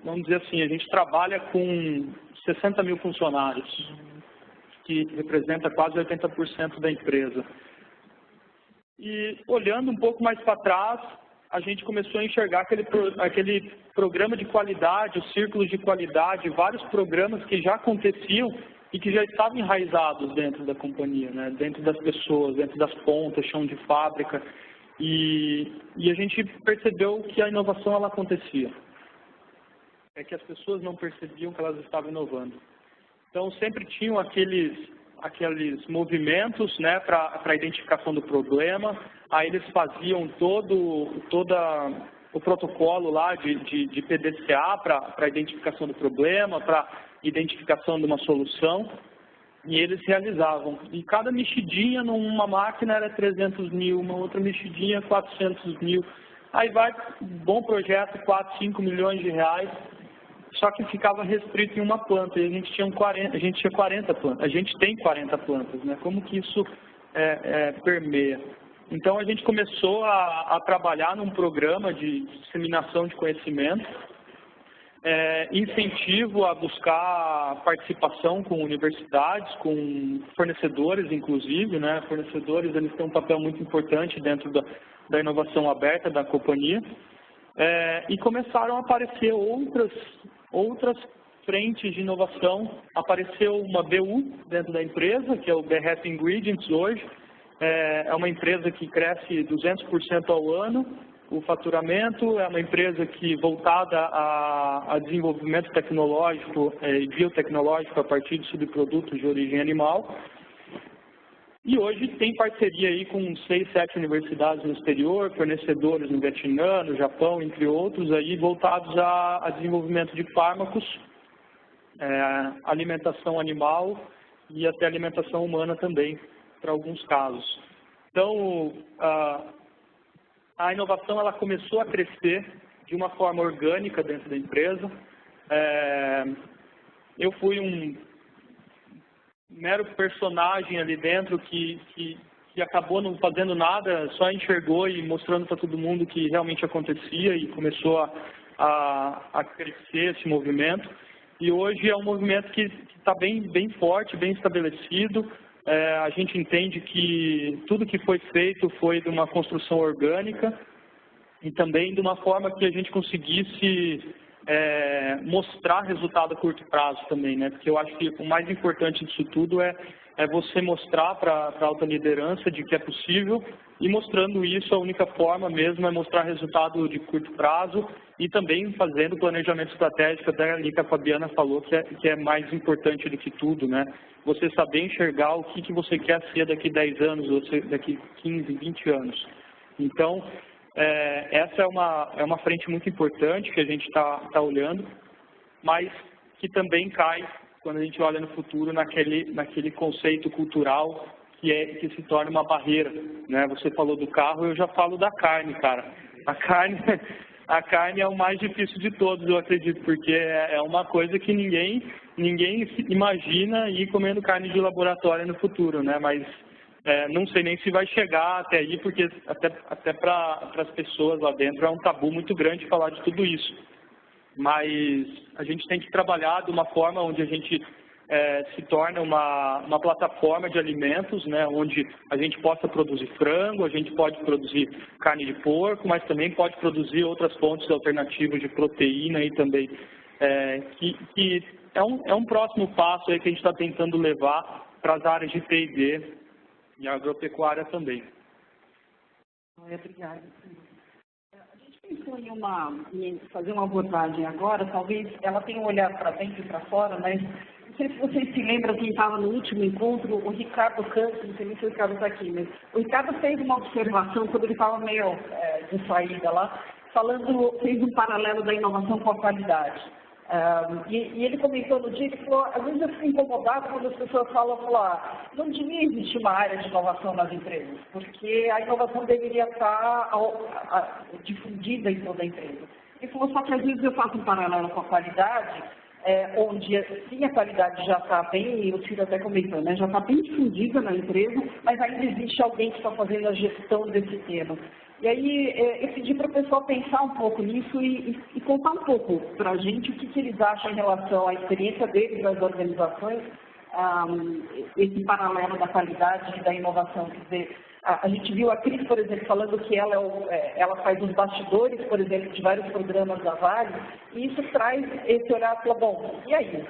vamos dizer assim, a gente trabalha com 60 mil funcionários, que representa quase 80% da empresa. E olhando um pouco mais para trás, a gente começou a enxergar aquele programa de qualidade, os círculos de qualidade, vários programas que já aconteciam e que já estavam enraizados dentro da companhia, né? Dentro das pessoas, dentro das pontas, chão de fábrica. E a gente percebeu que a inovação ela acontecia. É que as pessoas não percebiam que elas estavam inovando. Então, sempre tinham aqueles movimentos, né, para a identificação do problema. Aí eles faziam todo o protocolo lá de PDCA para a identificação do problema, para identificação de uma solução, e eles realizavam. E cada mexidinha numa máquina era 300 mil, uma outra mexidinha 400 mil. Aí vai, bom projeto, 4, 5 milhões de reais, só que ficava restrito em uma planta, e a gente tinha 40 plantas, a gente tem 40 plantas, né? Como que isso permeia? Então a gente começou a trabalhar num programa de disseminação de conhecimento, incentivo a buscar participação com universidades, com fornecedores, inclusive, né? Fornecedores, eles têm um papel muito importante dentro da inovação aberta da companhia, e começaram a aparecer outras frentes de inovação. Apareceu uma BU dentro da empresa, que é o BRF Ingredients hoje, é uma empresa que cresce 200% ao ano, o faturamento, é uma empresa que voltada a desenvolvimento tecnológico e biotecnológico a partir de subprodutos de origem animal. E hoje tem parceria aí com 6, 7 universidades no exterior, fornecedores no Vietnã, no Japão, entre outros, aí voltados a desenvolvimento de fármacos, alimentação animal e até alimentação humana também, para alguns casos. Então, a inovação ela começou a crescer de uma forma orgânica dentro da empresa. Eu fui um mero personagem ali dentro que acabou não fazendo nada, só enxergou e mostrando para todo mundo que realmente acontecia, e começou a crescer esse movimento. e hoje é um movimento que está bem forte, bem estabelecido. A gente entende que tudo que foi feito foi de uma construção orgânica e também de uma forma que a gente conseguisse mostrar resultado a curto prazo também, né? Porque eu acho que o mais importante disso tudo é você mostrar para a alta liderança de que é possível, e mostrando isso, a única forma mesmo é mostrar resultado de curto prazo e também fazendo planejamento estratégico, até ali que a Fabiana falou, que é mais importante do que tudo, né? Você saber enxergar o que você quer ser daqui 10 anos, ou daqui 15, 20 anos. Então, essa é uma frente muito importante que a gente está olhando, mas que também cai, quando a gente olha no futuro, naquele conceito cultural que se torna uma barreira, né? Você falou do carro, eu já falo da carne, cara. A carne é o mais difícil de todos, eu acredito, porque é uma coisa que ninguém imagina ir comendo carne de laboratório no futuro, né? Mas não sei nem se vai chegar até aí, porque até para as pessoas lá dentro é um tabu muito grande falar de tudo isso. Mas a gente tem que trabalhar de uma forma onde a gente se torna uma plataforma de alimentos, né, onde a gente possa produzir frango, a gente pode produzir carne de porco, mas também pode produzir outras fontes alternativas de proteína aí também, que é um próximo passo aí que a gente está tentando levar para as áreas de P&D e agropecuária também. Obrigada. Pensou em fazer uma abordagem agora, talvez ela tenha um olhar para dentro e para fora, mas não sei se vocês se lembram quem estava no último encontro, o Ricardo Campos, não sei nem se o Ricardo está aqui, mas o Ricardo fez uma observação quando ele estava meio de saída lá, fez um paralelo da inovação com a qualidade. E ele comentou no dia, ele falou, às vezes eu fico incomodado quando as pessoas falam, não devia existir uma área de inovação nas empresas, porque a inovação deveria estar difundida em toda a empresa. Ele falou, só que às vezes eu faço um paralelo com a qualidade, onde sim a qualidade já está bem, e o Ciro até comentou, né, já está bem difundida na empresa, mas ainda existe alguém que está fazendo a gestão desse tema. E aí eu pedi para o pessoal pensar um pouco nisso e contar um pouco para a gente o que eles acham em relação à experiência deles nas organizações, esse paralelo da qualidade e da inovação. Quer dizer, a gente viu a Cris, por exemplo, falando que ela faz os bastidores, por exemplo, de vários programas da Vale, e isso traz esse olhar e fala, bom, e aí,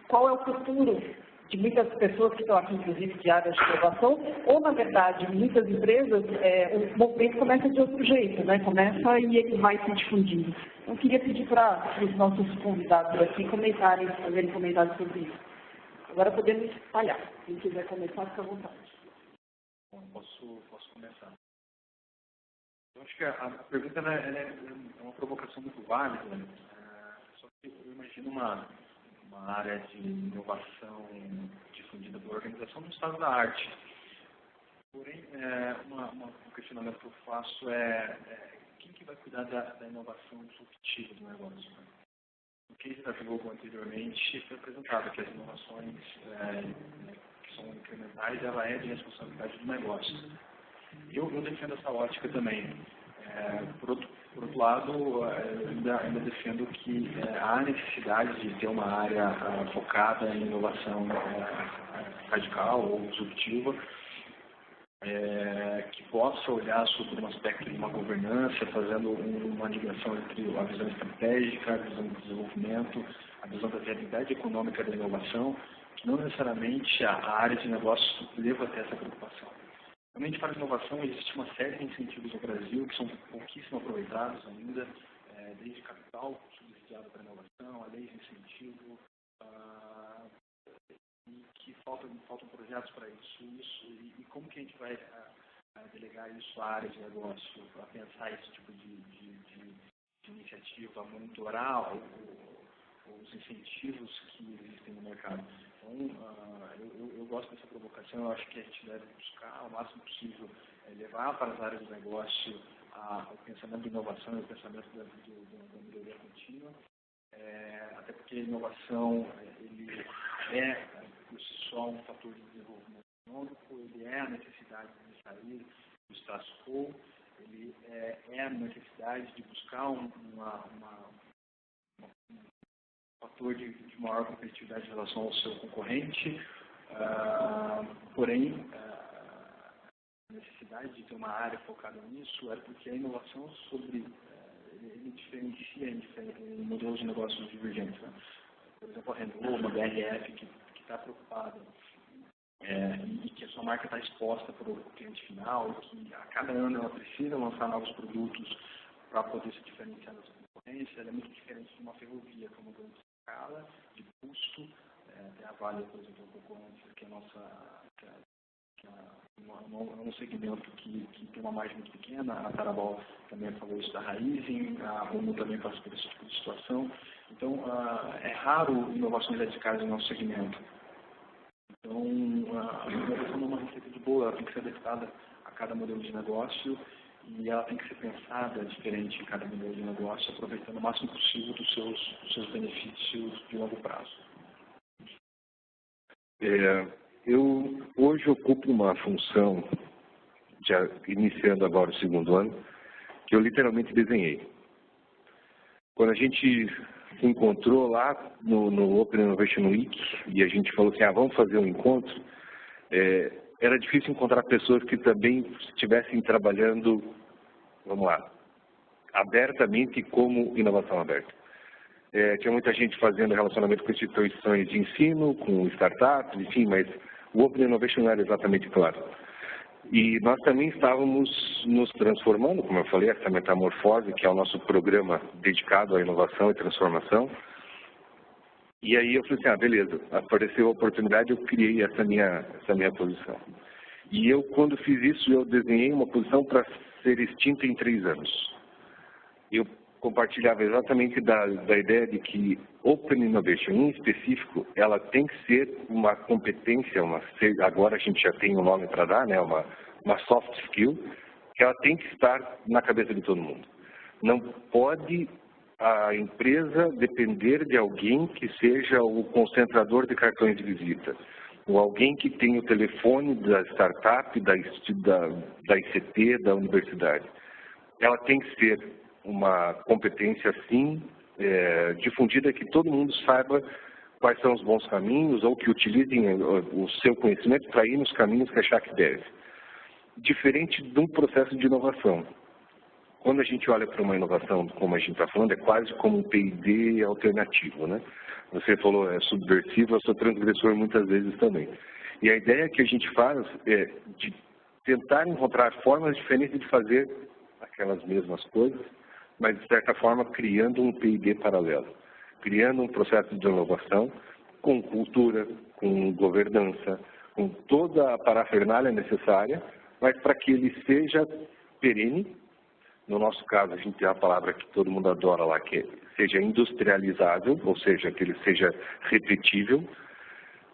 qual é o futuro de muitas pessoas que estão aqui, inclusive, de áreas de inovação, ou, na verdade, muitas empresas, o movimento começa de outro jeito, né? Começa e ele vai se difundindo. Eu queria pedir para os nossos convidados aqui fazerem comentários sobre isso. Agora podemos espalhar. Quem quiser começar, fica à vontade. Bom, posso começar. Eu acho que a pergunta é uma provocação muito válida, só que eu imagino uma área de inovação difundida pela organização no estado da arte. Porém, um questionamento que eu faço quem que vai cuidar da inovação disruptiva do negócio? O que já divulgou anteriormente foi apresentado que as inovações que são incrementais, ela é de responsabilidade do negócio. Eu defendo essa ótica também. Por outro lado, eu ainda defendo que há necessidade de ter uma área focada em inovação radical ou disruptiva, que possa olhar sobre um aspecto de uma governança, fazendo uma ligação entre a visão estratégica, a visão do desenvolvimento, a visão da viabilidade econômica da inovação, que não necessariamente a área de negócios leva até essa preocupação. Realmente, para a inovação, existe uma série de incentivos no Brasil que são pouquíssimo aproveitados ainda, desde capital subsidiado para a inovação, a lei de incentivo, e que faltam projetos para isso. E como que a gente vai delegar isso à área de negócio, para pensar esse tipo de iniciativa, monitorar os incentivos que existem no mercado? Então, eu gosto dessa provocação, eu acho que a gente deve buscar o máximo possível levar para as áreas do negócio o pensamento de inovação e o pensamento da melhoria contínua, até porque a inovação ele por si só, um fator de desenvolvimento econômico, ele é a necessidade de sair do status quo, ele é a necessidade de buscar uma fator de maior competitividade em relação ao seu concorrente, porém, a necessidade de ter uma área focada nisso era porque a inovação ele diferencia em modelos de negócios divergentes. Né? Por exemplo, a Renault, uma BRF que está preocupada e que a sua marca está exposta para o cliente final, que a cada ano ela precisa lançar novos produtos para poder se diferenciar da sua concorrência. Ela é muito diferente de uma ferrovia, que é uma grande escala, de custo. Tem a Vale, por exemplo, um pouco antes, que é um segmento que tem uma margem muito pequena. A Tarabal também falou isso da Raizen, a Rumo também passa por esse tipo de situação. Então, é raro inovações radicais no nosso segmento. Então, a inovação não é uma receita de bolo, ela tem que ser adaptada a cada modelo de negócio e ela tem que ser pensada diferente em cada modelo de negócio, aproveitando o máximo possível dos seus benefícios de longo prazo. Eu hoje ocupo uma função, já iniciando agora o segundo ano, que eu literalmente desenhei. Quando a gente se encontrou lá no Open Innovation Week e a gente falou assim, vamos fazer um encontro, era difícil encontrar pessoas que também estivessem trabalhando, vamos lá, abertamente como inovação aberta. Tinha muita gente fazendo relacionamento com instituições de ensino, com startups, enfim, mas o Open Innovation não era exatamente claro. E nós também estávamos nos transformando, como eu falei, essa metamorfose, que é o nosso programa dedicado à inovação e transformação. E aí eu falei assim, beleza, apareceu a oportunidade, eu criei essa minha posição. E eu, quando fiz isso, eu desenhei uma posição para ser extinta em 3 anos. Eu compartilhava exatamente da ideia de que Open Innovation, em específico, ela tem que ser uma competência, agora a gente já tem um nome para dar, né, uma soft skill, que ela tem que estar na cabeça de todo mundo. Não pode a empresa depender de alguém que seja o concentrador de cartões de visita, ou alguém que tenha o telefone da startup, da ICT, da universidade. Ela tem que ser uma competência, assim, difundida, que todo mundo saiba quais são os bons caminhos ou que utilizem o seu conhecimento para ir nos caminhos que achar que deve. Diferente de um processo de inovação. Quando a gente olha para uma inovação, como a gente está falando, é quase como um P&D alternativo, né? Você falou, é subversivo, eu sou transgressor muitas vezes também. E a ideia que a gente faz é de tentar encontrar formas diferentes de fazer aquelas mesmas coisas, mas, de certa forma, criando um P&D paralelo, criando um processo de inovação com cultura, com governança, com toda a parafernália necessária, mas para que ele seja perene. No nosso caso, a gente tem a palavra que todo mundo adora lá, que seja industrializável, ou seja, que ele seja repetível.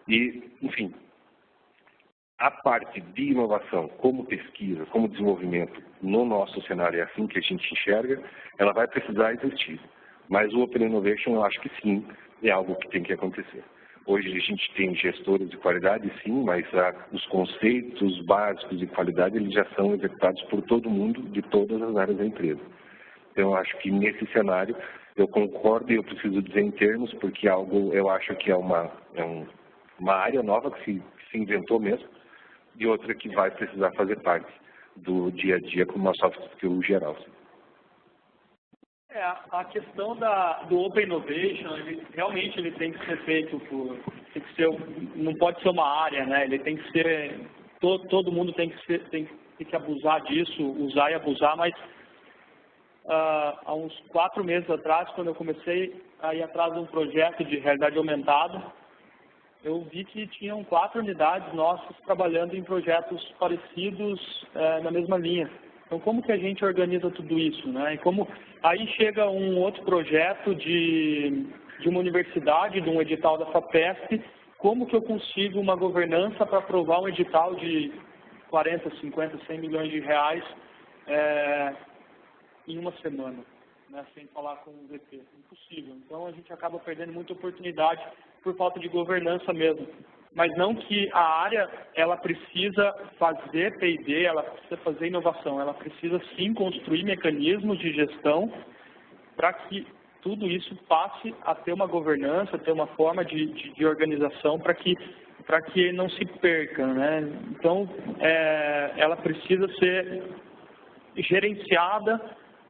E, enfim, a parte de inovação, como pesquisa, como desenvolvimento, no nosso cenário é assim que a gente enxerga, ela vai precisar existir. Mas o Open Innovation, eu acho que sim, é algo que tem que acontecer. Hoje a gente tem gestores de qualidade, sim, mas os conceitos básicos de qualidade eles já são executados por todo mundo, de todas as áreas da empresa. Então, eu acho que nesse cenário, eu concordo e eu preciso dizer em termos, porque eu acho que é uma área nova que se inventou mesmo, e outra que vai precisar fazer parte do dia a dia como uma soft skill geral. A questão do Open Innovation, realmente ele tem que ser feito não pode ser uma área, né? Ele tem que ser, todo mundo tem que abusar disso, usar e abusar, mas há uns 4 meses atrás, quando eu comecei a ir atrás de um projeto de realidade aumentada, eu vi que tinham 4 unidades nossas trabalhando em projetos parecidos na mesma linha. Então, como que a gente organiza tudo isso, né? E como aí chega um outro projeto de uma universidade, de um edital da FAPESP, como que eu consigo uma governança para aprovar um edital de 40, 50, 100 milhões de reais em uma semana, né? Sem falar com o VP? Impossível. Então, a gente acaba perdendo muita oportunidade por falta de governança mesmo. Mas não que a área, ela precisa fazer P&D, ela precisa fazer inovação, ela precisa sim construir mecanismos de gestão para que tudo isso passe a ter uma governança, ter uma forma de organização para que não se perca, né? Então, ela precisa ser gerenciada,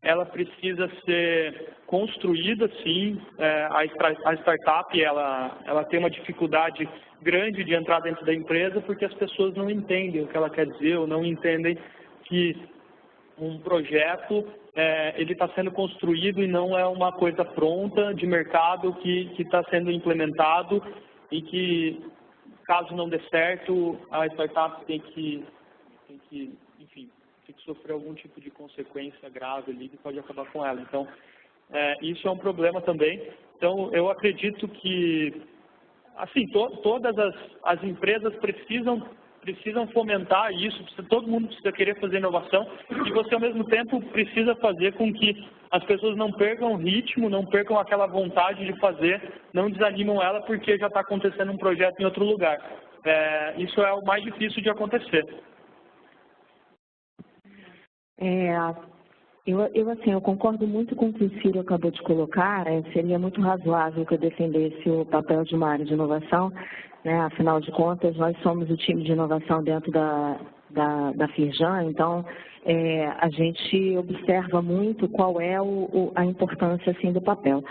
ela precisa ser construída, sim. A startup, ela tem uma dificuldade grande de entrar dentro da empresa porque as pessoas não entendem o que ela quer dizer ou não entendem que um projeto ele está sendo construído e não é uma coisa pronta de mercado que está sendo implementado e que, caso não dê certo, a startup tem que sofrer algum tipo de consequência grave ali que pode acabar com ela. Então, isso é um problema também. Então, eu acredito que, assim, todas as empresas precisam fomentar isso, todo mundo precisa querer fazer inovação e você, ao mesmo tempo, precisa fazer com que as pessoas não percam o ritmo, não percam aquela vontade de fazer, não desanimam ela porque já está acontecendo um projeto em outro lugar. Isso é o mais difícil de acontecer. Eu concordo muito com o que o Ciro acabou de colocar. Seria muito razoável que eu defendesse o papel de uma área de inovação, né? Afinal de contas, nós somos o time de inovação dentro da Firjan, então a gente observa muito qual é a importância assim, do papel.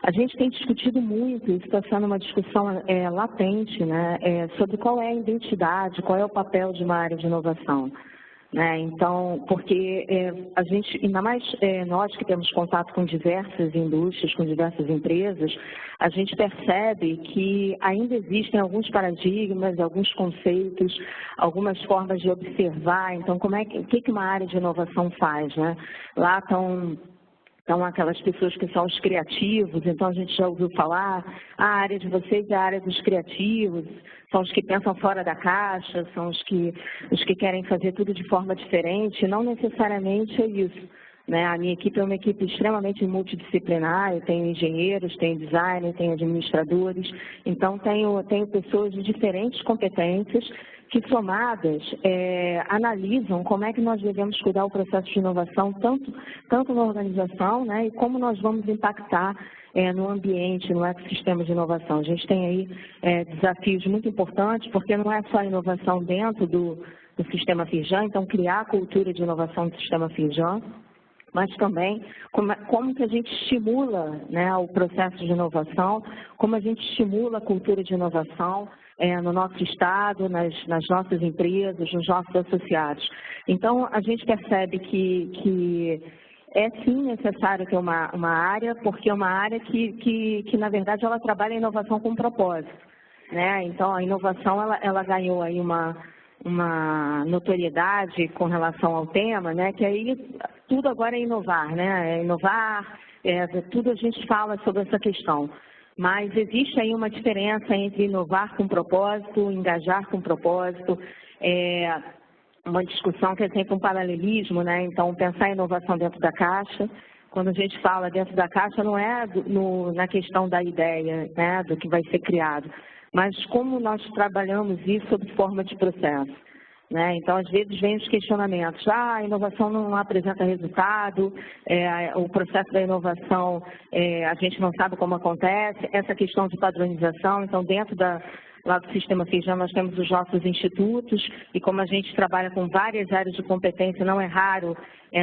A gente tem discutido muito, isso está sendo uma discussão latente, né? Sobre qual é a identidade, qual é o papel de uma área de inovação. Então, porque a gente, ainda mais nós que temos contato com diversas indústrias, com diversas empresas, a gente percebe que ainda existem alguns paradigmas, alguns conceitos, algumas formas de observar. Então, o que uma área de inovação faz, né? Lá estão aquelas pessoas que são os criativos, então a gente já ouviu falar, a área de vocês é a área dos criativos, são os que pensam fora da caixa, são os que querem fazer tudo de forma diferente, não necessariamente é isso. Né? A minha equipe é uma equipe extremamente multidisciplinar, eu tenho engenheiros, tenho designer, tenho administradores, então tenho pessoas de diferentes competências que, somadas, analisam como é que nós devemos cuidar o processo de inovação, tanto na organização, né, e como nós vamos impactar no ambiente, no ecossistema de inovação. A gente tem aí desafios muito importantes, porque não é só a inovação dentro do sistema Firjan, então criar a cultura de inovação do sistema Firjan, mas também como que a gente estimula, né, o processo de inovação, como a gente estimula a cultura de inovação no nosso estado, nas nossas empresas, nos nossos associados. Então, a gente percebe que é sim necessário ter uma área, porque é uma área que na verdade, ela trabalha a inovação com propósito. Né? Então, a inovação ela ganhou aí uma notoriedade com relação ao tema, né? Que aí tudo agora é inovar, né? Tudo a gente fala sobre essa questão. Mas existe aí uma diferença entre inovar com propósito, engajar com propósito, uma discussão que é sempre um paralelismo, né? Então, pensar em inovação dentro da caixa. Quando a gente fala dentro da caixa, não é na questão da ideia, né? Do que vai ser criado, mas como nós trabalhamos isso sob forma de processo. Né? Então, às vezes, vem os questionamentos. A inovação não apresenta resultado, o processo da inovação, a gente não sabe como acontece, essa questão de padronização. Então, dentro lá do Sistema Firjan, nós temos os nossos institutos, e como a gente trabalha com várias áreas de competência, não é raro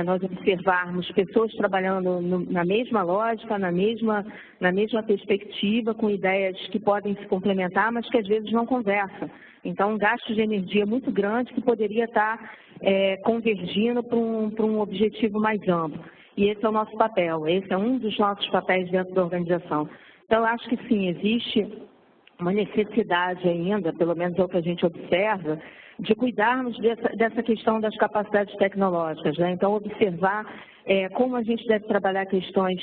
nós observarmos pessoas trabalhando na mesma lógica, na mesma perspectiva, com ideias que podem se complementar, mas que às vezes não conversam. Então, um gasto de energia muito grande que poderia estar convergindo para um objetivo mais amplo. E esse é o nosso papel, esse é um dos nossos papéis dentro da organização. Então, eu acho que sim, existe uma necessidade ainda, pelo menos é o que a gente observa, de cuidarmos dessa questão das capacidades tecnológicas. Né? Então, observar como a gente deve trabalhar questões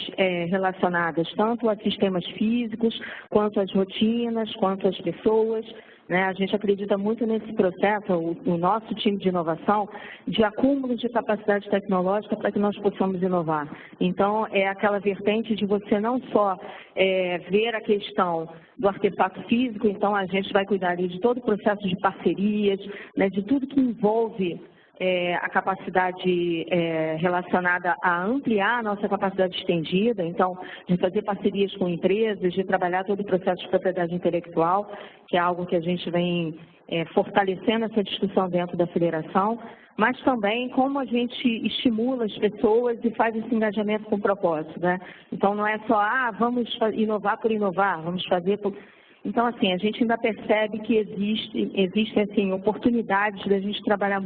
relacionadas tanto a sistemas físicos, quanto às rotinas, quanto às pessoas. Né? A gente acredita muito nesse processo, o nosso time de inovação, de acúmulo de capacidade tecnológica para que nós possamos inovar. Então, é aquela vertente de você não só ver a questão do artefato físico, então a gente vai cuidar ali de todo o processo de parcerias, né, de tudo que envolve a capacidade relacionada a ampliar a nossa capacidade estendida, então, de fazer parcerias com empresas, de trabalhar todo o processo de propriedade intelectual, que é algo que a gente vem fortalecendo essa discussão dentro da federação, mas também como a gente estimula as pessoas e faz esse engajamento com propósito, né? Então, não é só, vamos inovar por inovar, vamos fazer por... Então, assim, a gente ainda percebe que existem assim, oportunidades da gente trabalhar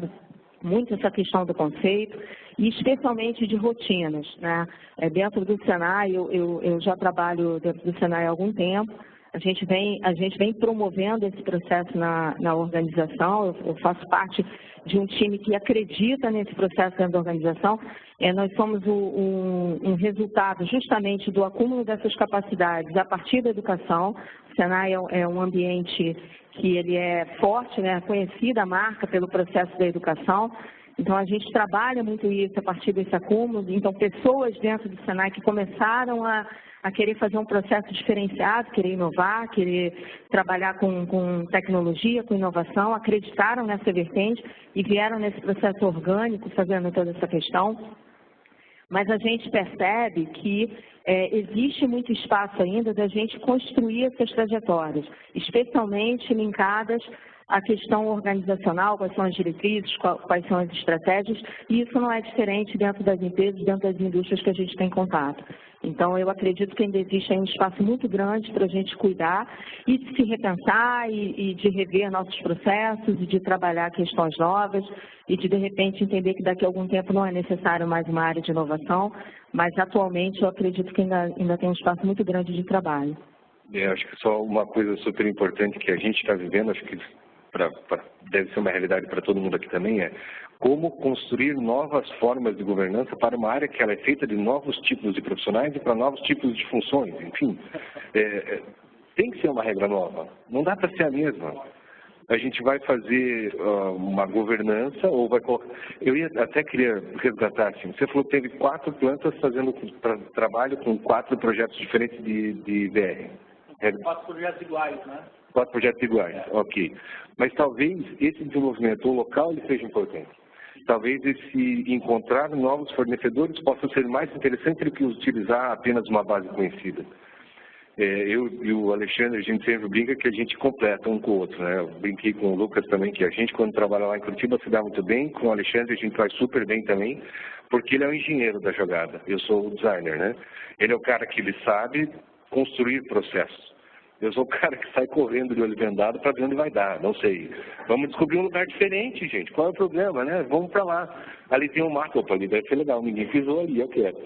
muito essa questão do conceito, e especialmente de rotinas, né? Dentro do Senai, eu já trabalho dentro do Senai há algum tempo, a gente vem promovendo esse processo na organização, eu faço parte de um time que acredita nesse processo dentro da organização. Nós somos um resultado justamente do acúmulo dessas capacidades a partir da educação. O Senai é um ambiente que ele é forte, né, conhecida a marca pelo processo da educação. Então, a gente trabalha muito isso a partir desse acúmulo. Então, pessoas dentro do Senai que começaram a querer fazer um processo diferenciado, querer inovar, querer trabalhar com tecnologia, com inovação, acreditaram nessa vertente e vieram nesse processo orgânico fazendo toda essa questão. Mas a gente percebe que existe muito espaço ainda da gente construir essas trajetórias, especialmente linkadas à questão organizacional, quais são as diretrizes, quais são as estratégias, e isso não é diferente dentro das empresas, dentro das indústrias que a gente tem contato. Então, eu acredito que ainda existe um espaço muito grande para a gente cuidar e de se repensar e de rever nossos processos e de trabalhar questões novas e de repente, entender que daqui a algum tempo não é necessário mais uma área de inovação, mas atualmente eu acredito que ainda tem um espaço muito grande de trabalho. Acho que só uma coisa super importante que a gente está vivendo, acho que deve ser uma realidade para todo mundo aqui também, é como construir novas formas de governança para uma área que ela é feita de novos tipos de profissionais e para novos tipos de funções. Enfim, tem que ser uma regra nova, não dá para ser a mesma. A gente vai fazer uma governança ou vai colocar... Eu até queria resgatar, assim, você falou que teve 4 plantas fazendo trabalho com 4 projetos diferentes de VR. 4 projetos iguais, né? 4 projetos iguais, ok. Mas talvez esse desenvolvimento local ele seja importante. Talvez esse encontrar novos fornecedores possa ser mais interessante do que utilizar apenas uma base conhecida. Eu e o Alexandre, a gente sempre brinca que a gente completa um com o outro, né? Eu brinquei com o Lucas também, que a gente, quando trabalha lá em Curitiba, se dá muito bem. Com o Alexandre, a gente vai super bem também, porque ele é o engenheiro da jogada. Eu sou o designer, né? Ele é o cara que ele sabe construir processos. Eu sou o cara que sai correndo de olho vendado para ver onde vai dar, não sei. Vamos descobrir um lugar diferente, gente. Qual é o problema, né? Vamos para lá. Ali tem um mato, opa, ali deve ser legal. Ninguém pisou ali, eu quero.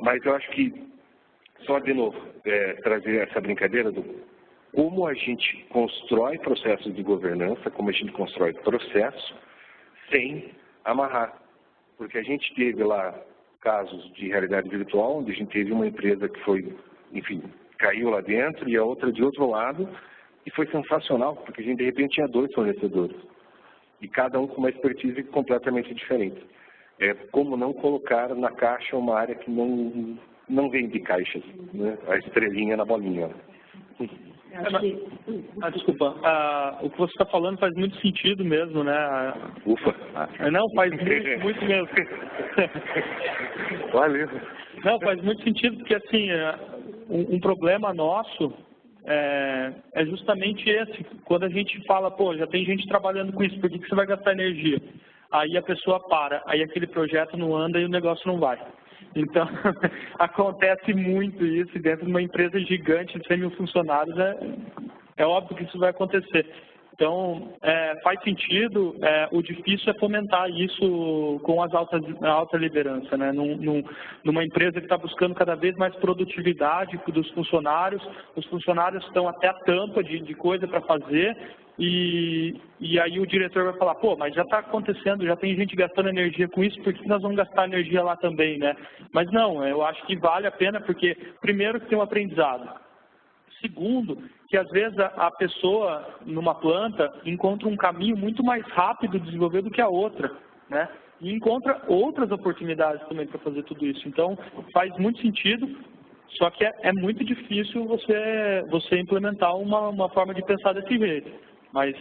Mas eu acho que, só de novo, trazer essa brincadeira do como a gente constrói processos de governança, como a gente constrói processo, sem amarrar. Porque a gente teve lá casos de realidade virtual, onde a gente teve uma empresa que foi, enfim, caiu lá dentro e a outra de outro lado, e foi sensacional, porque a gente de repente tinha 2 fornecedores, e cada um com uma expertise completamente diferente. Como não colocar na caixa uma área que não vem de caixas, né? A estrelinha na bolinha. Desculpa, o que você está falando faz muito sentido mesmo, né? Ufa! Não, faz muito mesmo. Valeu! Não, faz muito sentido, porque assim, um problema nosso é justamente esse. Quando a gente fala, pô, já tem gente trabalhando com isso, por que você vai gastar energia? Aí a pessoa para, aí aquele projeto não anda e o negócio não vai. Então, acontece muito isso dentro de uma empresa gigante de 100 mil funcionários, é óbvio que isso vai acontecer. Então, faz sentido, o difícil é fomentar isso com a alta liderança, né? Numa empresa que está buscando cada vez mais produtividade dos funcionários, os funcionários estão até a tampa de coisa para fazer, e aí o diretor vai falar, pô, mas já está acontecendo, já tem gente gastando energia com isso, por que nós vamos gastar energia lá também, né? Mas não, eu acho que vale a pena, porque primeiro que tem um aprendizado. Segundo, que às vezes a pessoa numa planta encontra um caminho muito mais rápido de desenvolver do que a outra, né? E encontra outras oportunidades também para fazer tudo isso. Então, faz muito sentido, só que é muito difícil você implementar uma forma de pensar desse jeito. Mas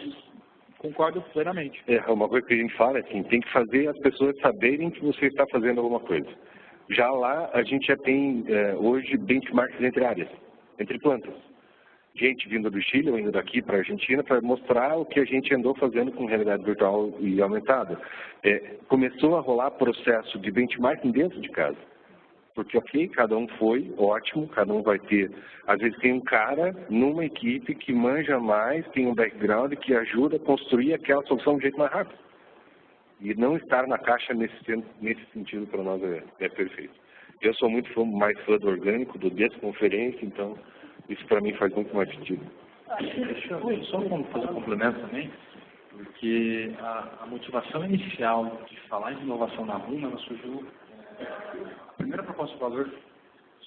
Concordo plenamente. Uma coisa que a gente fala é assim, tem que fazer as pessoas saberem que você está fazendo alguma coisa. Já lá, a gente já tem, hoje, benchmarks entre áreas, entre plantas. Gente vindo do Chile ou indo daqui para a Argentina para mostrar o que a gente andou fazendo com realidade virtual e aumentada. Começou a rolar processo de benchmarking dentro de casa. Porque, ok, cada um foi, ótimo, cada um vai ter... Às vezes tem um cara numa equipe que manja mais, tem um background que ajuda a construir aquela solução de um jeito mais rápido. E não estar na caixa nesse sentido para nós é perfeito. Eu sou muito mais fã do orgânico, do desconferência, então isso para mim faz muito mais sentido. Deixa eu só fazer um complemento também, porque a motivação inicial de falar de inovação na Rumo, ela surgiu... A primeira proposta de valor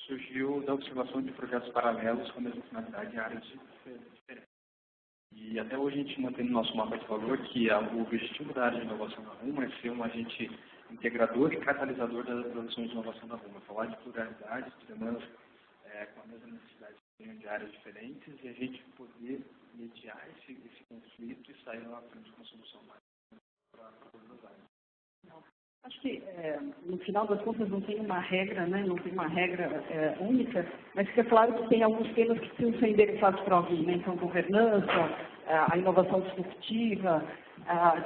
surgiu da observação de projetos paralelos com a mesma finalidade em áreas diferentes. E até hoje a gente mantém no nosso mapa de valor que o objetivo da área de inovação na Rumo é ser um agente integrador e catalisador das ações de inovação na Rumo. Falar de pluralidade, de demandas com a mesma necessidade de áreas diferentes e a gente poder mediar esse conflito e sair lá frente com uma solução mais para todas as áreas. Acho que, no final das contas, não tem uma regra, né? Não tem uma regra única, mas fica claro que tem alguns temas que precisam ser endereçados para alguém, né? Então, governança, a inovação disruptiva.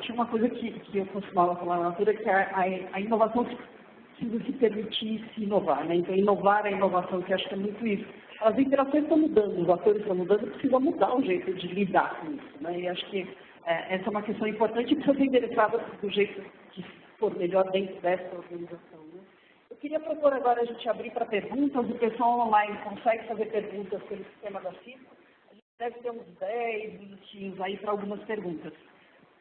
Tinha uma coisa que eu costumava falar na altura, que a inovação precisa se permitir se inovar, né? Então, inovar a inovação, que acho que é muito isso. As interações estão mudando, os atores estão mudando, precisa mudar o jeito de lidar com isso, né? E acho que essa é uma questão importante e precisa ser endereçada do jeito que for melhor dentro dessa organização, né? Eu queria propor agora a gente abrir para perguntas. O pessoal online consegue fazer perguntas pelo sistema da Cisco. A gente deve ter uns 10 minutinhos aí para algumas perguntas.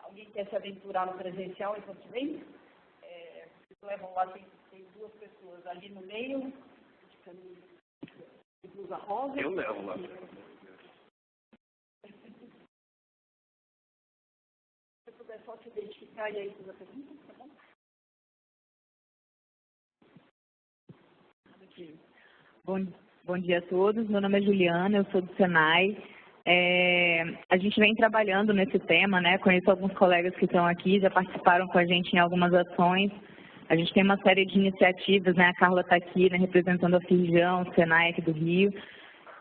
Alguém quer se aventurar no presencial enquanto vem? Vocês levam lá, tem duas pessoas ali no meio, de blusa rosa. Eu levo lá. Se puder só se identificar e aí fazer a pergunta, tá bom? Bom dia a todos, meu nome é Juliana, eu sou do Senai. A gente vem trabalhando nesse tema, né? Conheço alguns colegas que estão aqui, já participaram com a gente em algumas ações. A gente tem uma série de iniciativas, né? A Carla está aqui, né, representando a Firjão, o Senai aqui do Rio.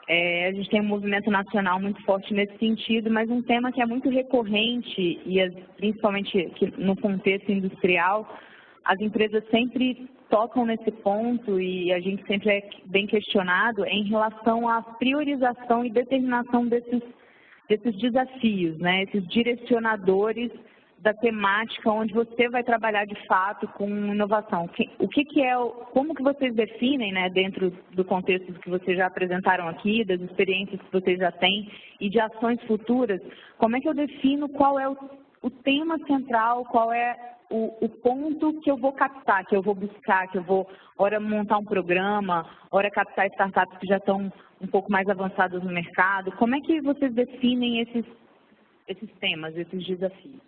A gente tem um movimento nacional muito forte nesse sentido, mas um tema que é muito recorrente, e principalmente no contexto industrial, as empresas sempre tocam nesse ponto e a gente sempre é bem questionado em relação à priorização e determinação desses desafios, né? Esses direcionadores da temática onde você vai trabalhar de fato com inovação. Como que vocês definem, né, dentro do contexto que vocês já apresentaram aqui, das experiências que vocês já têm e de ações futuras, como é que eu defino qual é o tema central, qual é o ponto que eu vou captar, que eu vou buscar, que eu vou, ora, montar um programa, ora, captar startups que já estão um pouco mais avançadas no mercado? Como é que vocês definem esses temas, esses desafios?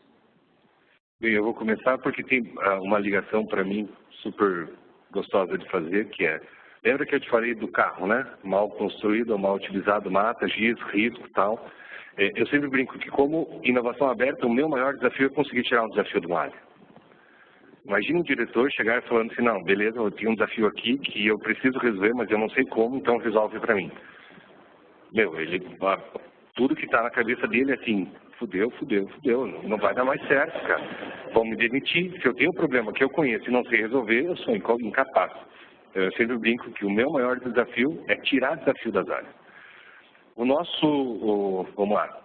Bem, eu vou começar porque tem uma ligação para mim super gostosa de fazer, que é, lembra que eu te falei do carro, né? Mal construído ou mal utilizado, mata, giz, risco e tal. Eu sempre brinco que como inovação aberta, o meu maior desafio é conseguir tirar um desafio de uma área. Imagina um diretor chegar falando assim, não, beleza, eu tenho um desafio aqui que eu preciso resolver, mas eu não sei como, então resolve para mim. Tudo que está na cabeça dele é assim, fudeu, não vai dar mais certo, cara. Vão me demitir. Se eu tenho um problema que eu conheço e não sei resolver, eu sou incapaz. Eu sempre brinco que o meu maior desafio é tirar desafio das áreas. Vamos lá,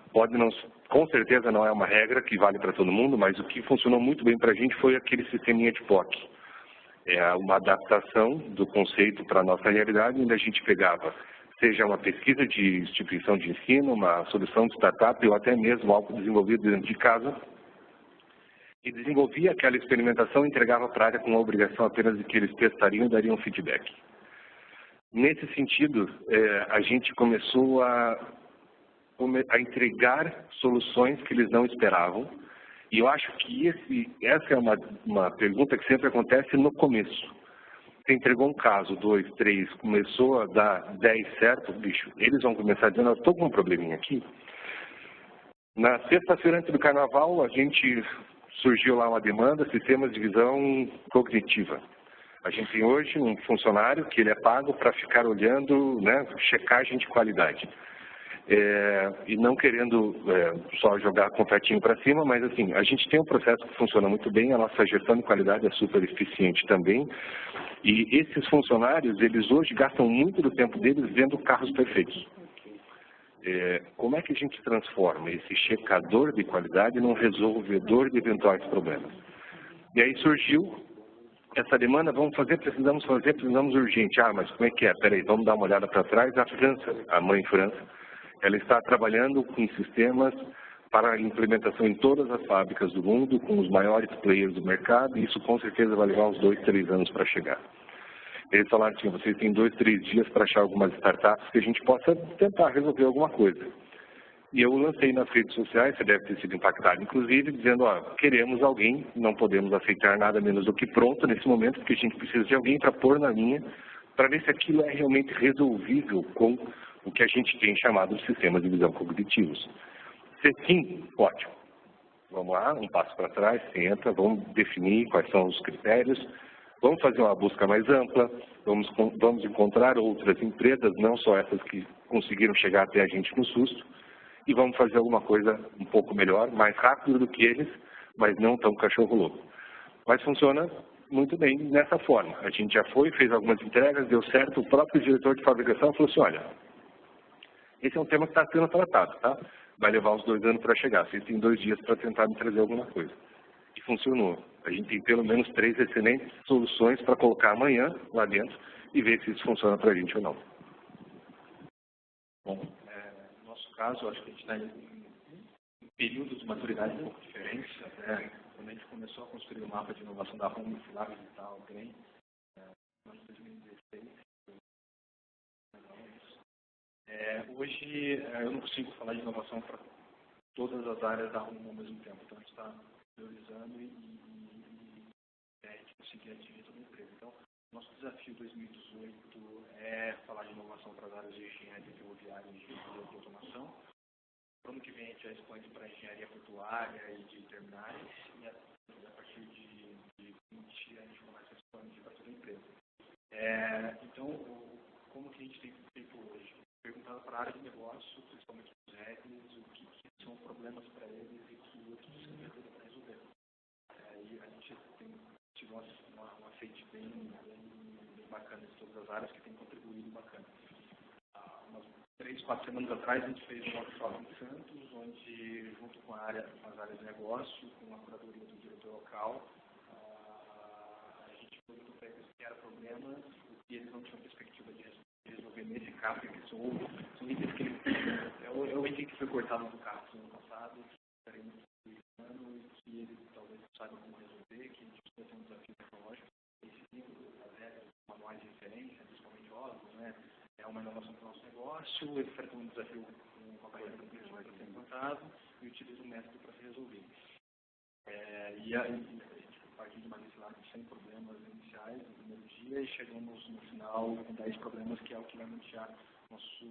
com certeza não é uma regra que vale para todo mundo, mas o que funcionou muito bem para a gente foi aquele sisteminha de POC. É uma adaptação do conceito para a nossa realidade, onde a gente pegava, seja uma pesquisa de instituição de ensino, uma solução de startup ou até mesmo algo desenvolvido dentro de casa, e desenvolvia aquela experimentação e entregava para a área com a obrigação apenas de que eles testariam e dariam feedback. Nesse sentido, a gente começou a entregar soluções que eles não esperavam. E eu acho que essa é uma pergunta que sempre acontece no começo. Você entregou um caso, 2, 3, começou a dar 10 certo, bicho, eles vão começar dizendo, eu estou com um probleminha aqui. Na sexta-feira antes do Carnaval, a gente surgiu lá uma demanda, sistemas de visão cognitiva. A gente tem hoje um funcionário que ele é pago para ficar olhando, né, checagem de qualidade. E não querendo só jogar confetinho para cima, mas assim, a gente tem um processo que funciona muito bem, a nossa gestão de qualidade é super eficiente também, e esses funcionários, eles hoje gastam muito do tempo deles vendo carros perfeitos. Como é que a gente transforma esse checador de qualidade num resolvedor de eventuais problemas? E aí surgiu essa demanda, precisamos urgente. Mas como é que é? Peraí, vamos dar uma olhada para trás. A França, a mãe França, ela está trabalhando com sistemas para implementação em todas as fábricas do mundo, com os maiores players do mercado, e isso com certeza vai levar uns 2, 3 anos para chegar. Eles falaram assim, vocês têm 2, 3 dias para achar algumas startups que a gente possa tentar resolver alguma coisa. E eu lancei nas redes sociais, você deve ter sido impactado, inclusive, dizendo, queremos alguém, não podemos aceitar nada menos do que pronto nesse momento, porque a gente precisa de alguém para pôr na linha, para ver se aquilo é realmente resolvível com o que a gente tem chamado de sistemas de visão cognitivos. Se sim, ótimo. Vamos lá, um passo para trás, senta, vamos definir quais são os critérios, vamos fazer uma busca mais ampla, vamos encontrar outras empresas, não só essas que conseguiram chegar até a gente no susto, e vamos fazer alguma coisa um pouco melhor, mais rápido do que eles, mas não tão cachorro louco. Mas funciona muito bem nessa forma. A gente já fez algumas entregas, deu certo, o próprio diretor de fabricação falou assim, olha, esse é um tema que está sendo tratado, tá? Vai levar uns 2 anos para chegar, vocês têm 2 dias para tentar me trazer alguma coisa. E funcionou. A gente tem pelo menos 3 excelentes soluções para colocar amanhã lá dentro e ver se isso funciona para a gente ou não. Bom, no nosso caso, acho que a gente está em períodos de maturidade um pouco diferentes. Quando a gente começou a construir o mapa de inovação da Rumo, fui lá visitar alguém, em 2016. Hoje, eu não consigo falar de inovação para todas as áreas da Rumo ao mesmo tempo. Então, a gente está priorizando e a gente conseguir atingir toda a empresa. Então, nosso desafio 2018 é falar de inovação para as áreas de engenharia ferroviária e engenharia de automação. No ano que vem, a gente já expande para engenharia portuária e de terminais. E a partir de 2020, a gente começa a expandir para toda a empresa. Então, como que a gente tem feito hoje? Perguntado para a área de negócio, principalmente os REDs, o que são problemas para eles e que outros têm para resolver. E a gente tem tido um aceite bem bacana de todas as áreas que têm contribuído bacana. Umas 3, 4 semanas atrás, a gente fez um workshop em Santos, onde, junto com as áreas de negócio, com a curadoria do diretor local, a gente perguntou para eles que eram problemas e eles não tinham perspectiva de resolver nesse caso, que são itens que é o item que foi cortado do carro no ano passado, que era muito ano e que eles talvez não saibam como resolver, que a gente precisa ter um desafio tecnológico, as regras, os manuais de referência, principalmente óbvio, né? É uma inovação para o nosso negócio, ele enfrenta um desafio com uma barreira que vai ser implantado e utiliza um método para se resolver. E a gente partiu de uma lista lá de 100 problemas iniciais no primeiro dia e chegamos no final com 10 problemas, que é o que vai nortear nossos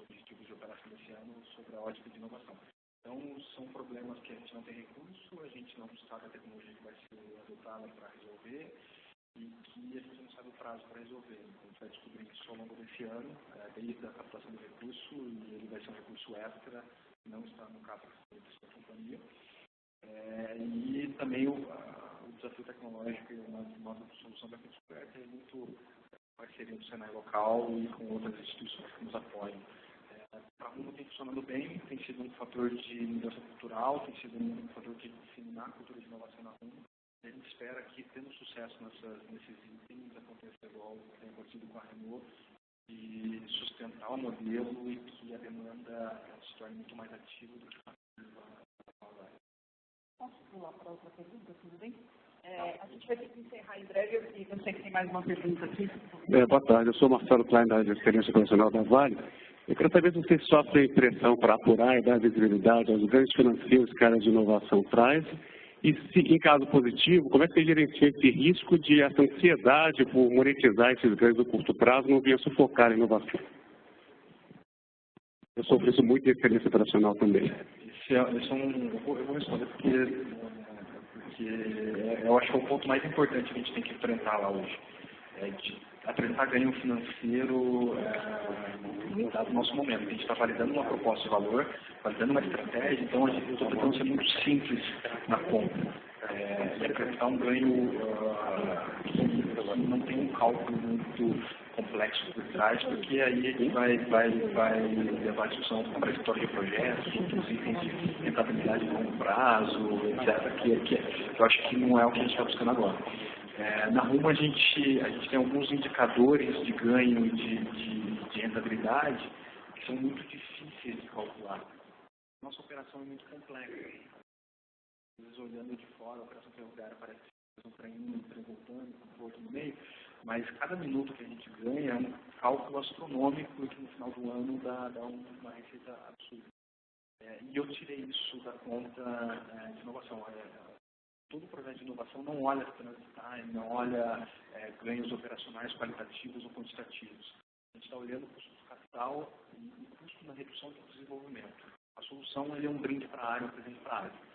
objetivos de operação desse ano sobre a ótica de inovação. Então, são problemas que a gente não tem recurso, a gente não sabe a tecnologia que vai ser adotada para resolver e que a gente não sabe o prazo para resolver. Então, a gente vai descobrir isso ao longo desse ano, desde a captação do recurso, e ele vai ser um recurso extra, que não está no CAPEX da companhia. E também o desafio tecnológico e uma solução da descoberta é muito parceria do Senai local e com outras instituições que nos apoiam. A Rumo tem funcionando bem, tem sido um fator de mudança cultural, tem sido um fator de disseminar a cultura de inovação na Rumo. A gente espera que, tendo sucesso nesses itens, aconteça igual tem acontecido com a Renault, e sustentar o modelo e que a demanda se torne muito mais ativa do que passiva. Posso pular para outra pergunta, tudo bem? A gente vai ter que encerrar em breve, e eu sei que tem mais uma pergunta aqui. Boa tarde, eu sou Marcelo Klein, da Experiência Profissional da Vale. Eu quero saber se vocês sofrem pressão para apurar e dar visibilidade aos ganhos financeiros que a área de inovação traz. E, se, em caso positivo, como é que você gerencia esse risco de essa ansiedade por monetizar esses ganhos no curto prazo não venha sufocar a inovação? Eu sofro isso muito em excelência operacional também. Eu vou responder porque eu acho que é o ponto mais importante que a gente tem que enfrentar lá hoje. De apresentar ganho financeiro dado o nosso momento. A gente está validando uma proposta de valor, validando uma estratégia, então eu estou tentando ser muito simples na compra. E apresentar um ganho que não tem um cálculo muito complexo por trás, porque aí a gente vai levar a discussão para a história de projetos, outros itens de rentabilidade de longo prazo, etc., que eu acho que não é o que a gente está buscando agora. Na Rumo a gente tem alguns indicadores de ganho e de rentabilidade que são muito difíceis de calcular. Nossa operação é muito complexa. Às vezes, olhando de fora, a operação ferroviária parece que um trem indo, um trem voltando, um outro no meio, mas cada minuto que a gente ganha é um cálculo astronômico que no final do ano dá uma receita absurda. E eu tirei isso da conta de inovação. Todo projeto de inovação não olha transit time, não olha ganhos operacionais qualitativos ou quantitativos. A gente está olhando o custo de capital e o custo na redução do desenvolvimento. A solução é um brinde para a área, um presente para a área.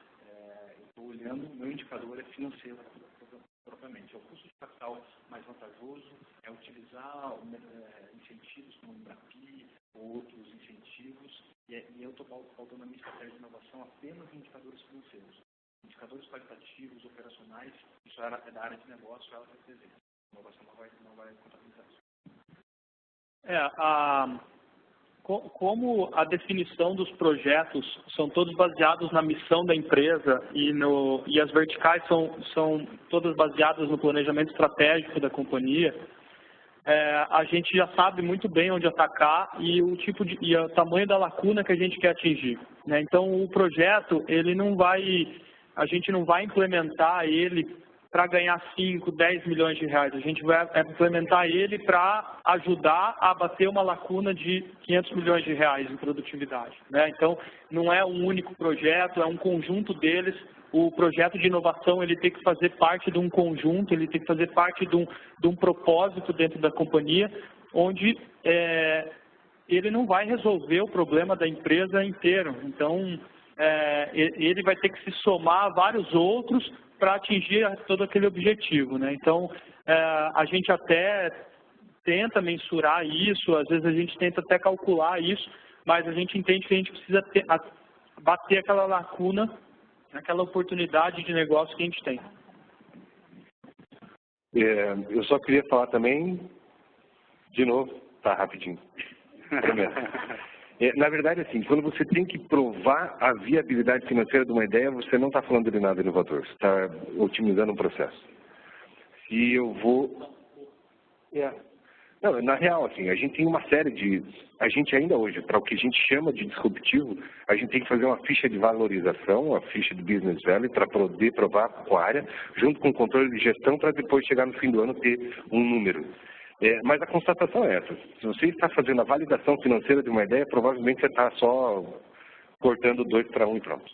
Estou olhando, o meu indicador é financeiro propriamente. É o custo de capital mais vantajoso, é utilizar incentivos como o Embrapi ou outros incentivos, e eu estou pautando a minha estratégia de inovação apenas em indicadores financeiros. Indicadores qualitativos, operacionais, isso é da área de negócio, ela representa. A inovação não vai contabilizar isso. Como a definição dos projetos são todos baseados na missão da empresa e as verticais são todas baseadas no planejamento estratégico da companhia, a gente já sabe muito bem onde atacar e o tamanho da lacuna que a gente quer atingir, né? Então, o projeto, a gente não vai implementar ele para ganhar 5, 10 milhões de reais. A gente vai implementar ele para ajudar a bater uma lacuna de 500 milhões de reais em produtividade, né? Então, não é um único projeto, é um conjunto deles. O projeto de inovação ele tem que fazer parte de um conjunto, ele tem que fazer parte de um propósito dentro da companhia, onde ele não vai resolver o problema da empresa inteiro. Então, ele vai ter que se somar a vários outros para atingir todo aquele objetivo, né? Então, a gente até tenta mensurar isso, às vezes a gente tenta até calcular isso, mas a gente entende que a gente precisa bater aquela lacuna, aquela oportunidade de negócio que a gente tem. Eu só queria falar também, de novo, tá rapidinho. Na verdade, assim, quando você tem que provar a viabilidade financeira de uma ideia, você não está falando de nada inovador, você está otimizando um processo. Se eu vou... Não, na real, assim, a gente tem uma série de... A gente ainda hoje, para o que a gente chama de disruptivo, a gente tem que fazer uma ficha de valorização, uma ficha de business value, para poder provar com a área, junto com o controle de gestão, para depois chegar no fim do ano ter um número. Mas a constatação é essa. Se você está fazendo a validação financeira de uma ideia, provavelmente você está só cortando 2 para 1 e pronto.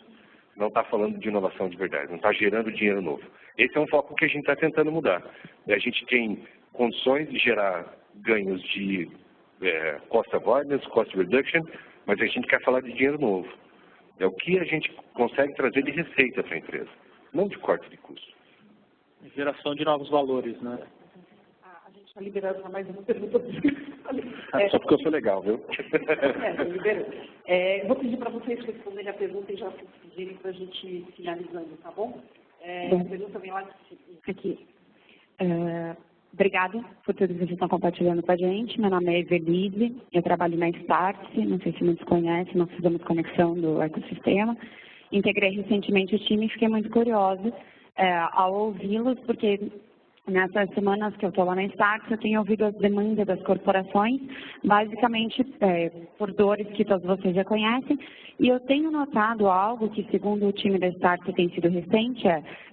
Não está falando de inovação de verdade, não está gerando dinheiro novo. Esse é um foco que a gente está tentando mudar. A gente tem condições de gerar ganhos de cost avoidance, cost reduction, mas a gente quer falar de dinheiro novo. É o que a gente consegue trazer de receita para a empresa, não de corte de custo. Geração de novos valores, né? Está liberado para mais uma pergunta. Só porque eu sou legal, viu? Liberou. Vou pedir para vocês responderem a pergunta e já se despedirem para a gente ir finalizando, tá bom? A pergunta vem lá aqui. Obrigada por tudo que vocês estão compartilhando com a gente. Meu nome é Evelise, eu trabalho na Startse, não sei se muitos conhecem, nós fizemos conexão do ecossistema. Integrei recentemente o time e fiquei muito curiosa ao ouvi-los, porque nessas semanas que eu estou lá na Startse, eu tenho ouvido as demandas das corporações, basicamente por dores que todos vocês já conhecem, e eu tenho notado algo que, segundo o time da Startse tem sido recente,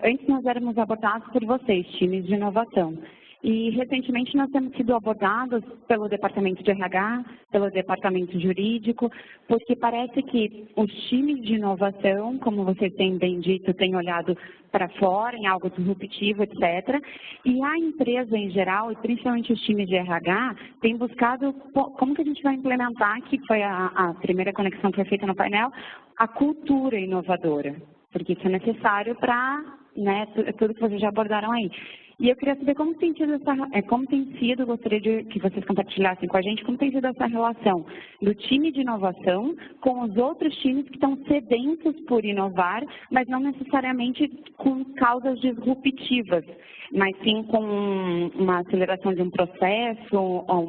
antes nós éramos abordados por vocês, times de inovação, E, recentemente, nós temos sido abordados pelo Departamento de RH, pelo Departamento Jurídico, porque parece que os times de inovação, como vocês têm bem dito, têm olhado para fora, em algo disruptivo, etc. E a empresa em geral, e principalmente os times de RH, têm buscado como que a gente vai implementar, que foi a primeira conexão que foi feita no painel, a cultura inovadora, porque isso é necessário para, né, tudo que vocês já abordaram aí. E eu queria saber como tem sido, gostaria de que vocês compartilhassem com a gente, como tem sido essa relação do time de inovação com os outros times que estão sedentos por inovar, mas não necessariamente com causas disruptivas, mas sim com uma aceleração de um processo, ou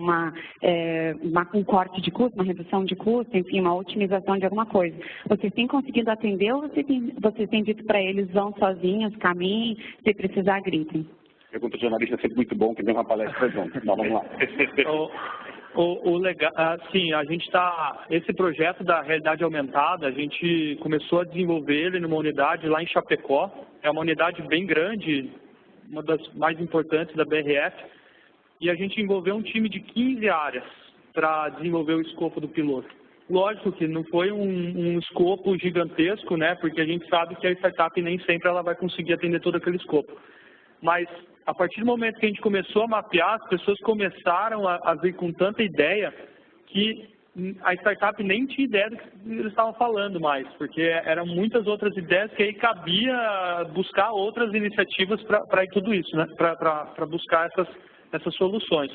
um corte de custo, uma redução de custo, enfim, uma otimização de alguma coisa. Vocês têm conseguido atender ou vocês têm dito para eles, vão sozinhos, caminhem, se precisar, gritem? Pergunta de jornalista é sempre muito bom, que vem uma palestra junto. Então, vamos lá. O legal, assim, a gente está, esse projeto da realidade aumentada, a gente começou a desenvolver ele numa unidade lá em Chapecó, é uma unidade bem grande, uma das mais importantes da BRF, e a gente envolveu um time de 15 áreas para desenvolver o escopo do piloto. Lógico que não foi um escopo gigantesco, né, porque a gente sabe que a startup nem sempre ela vai conseguir atender todo aquele escopo. Mas, a partir do momento que a gente começou a mapear, as pessoas começaram a vir com tanta ideia que a startup nem tinha ideia do que eles estavam falando mais, porque eram muitas outras ideias que aí cabia buscar outras iniciativas para tudo isso, né? Para buscar essas soluções.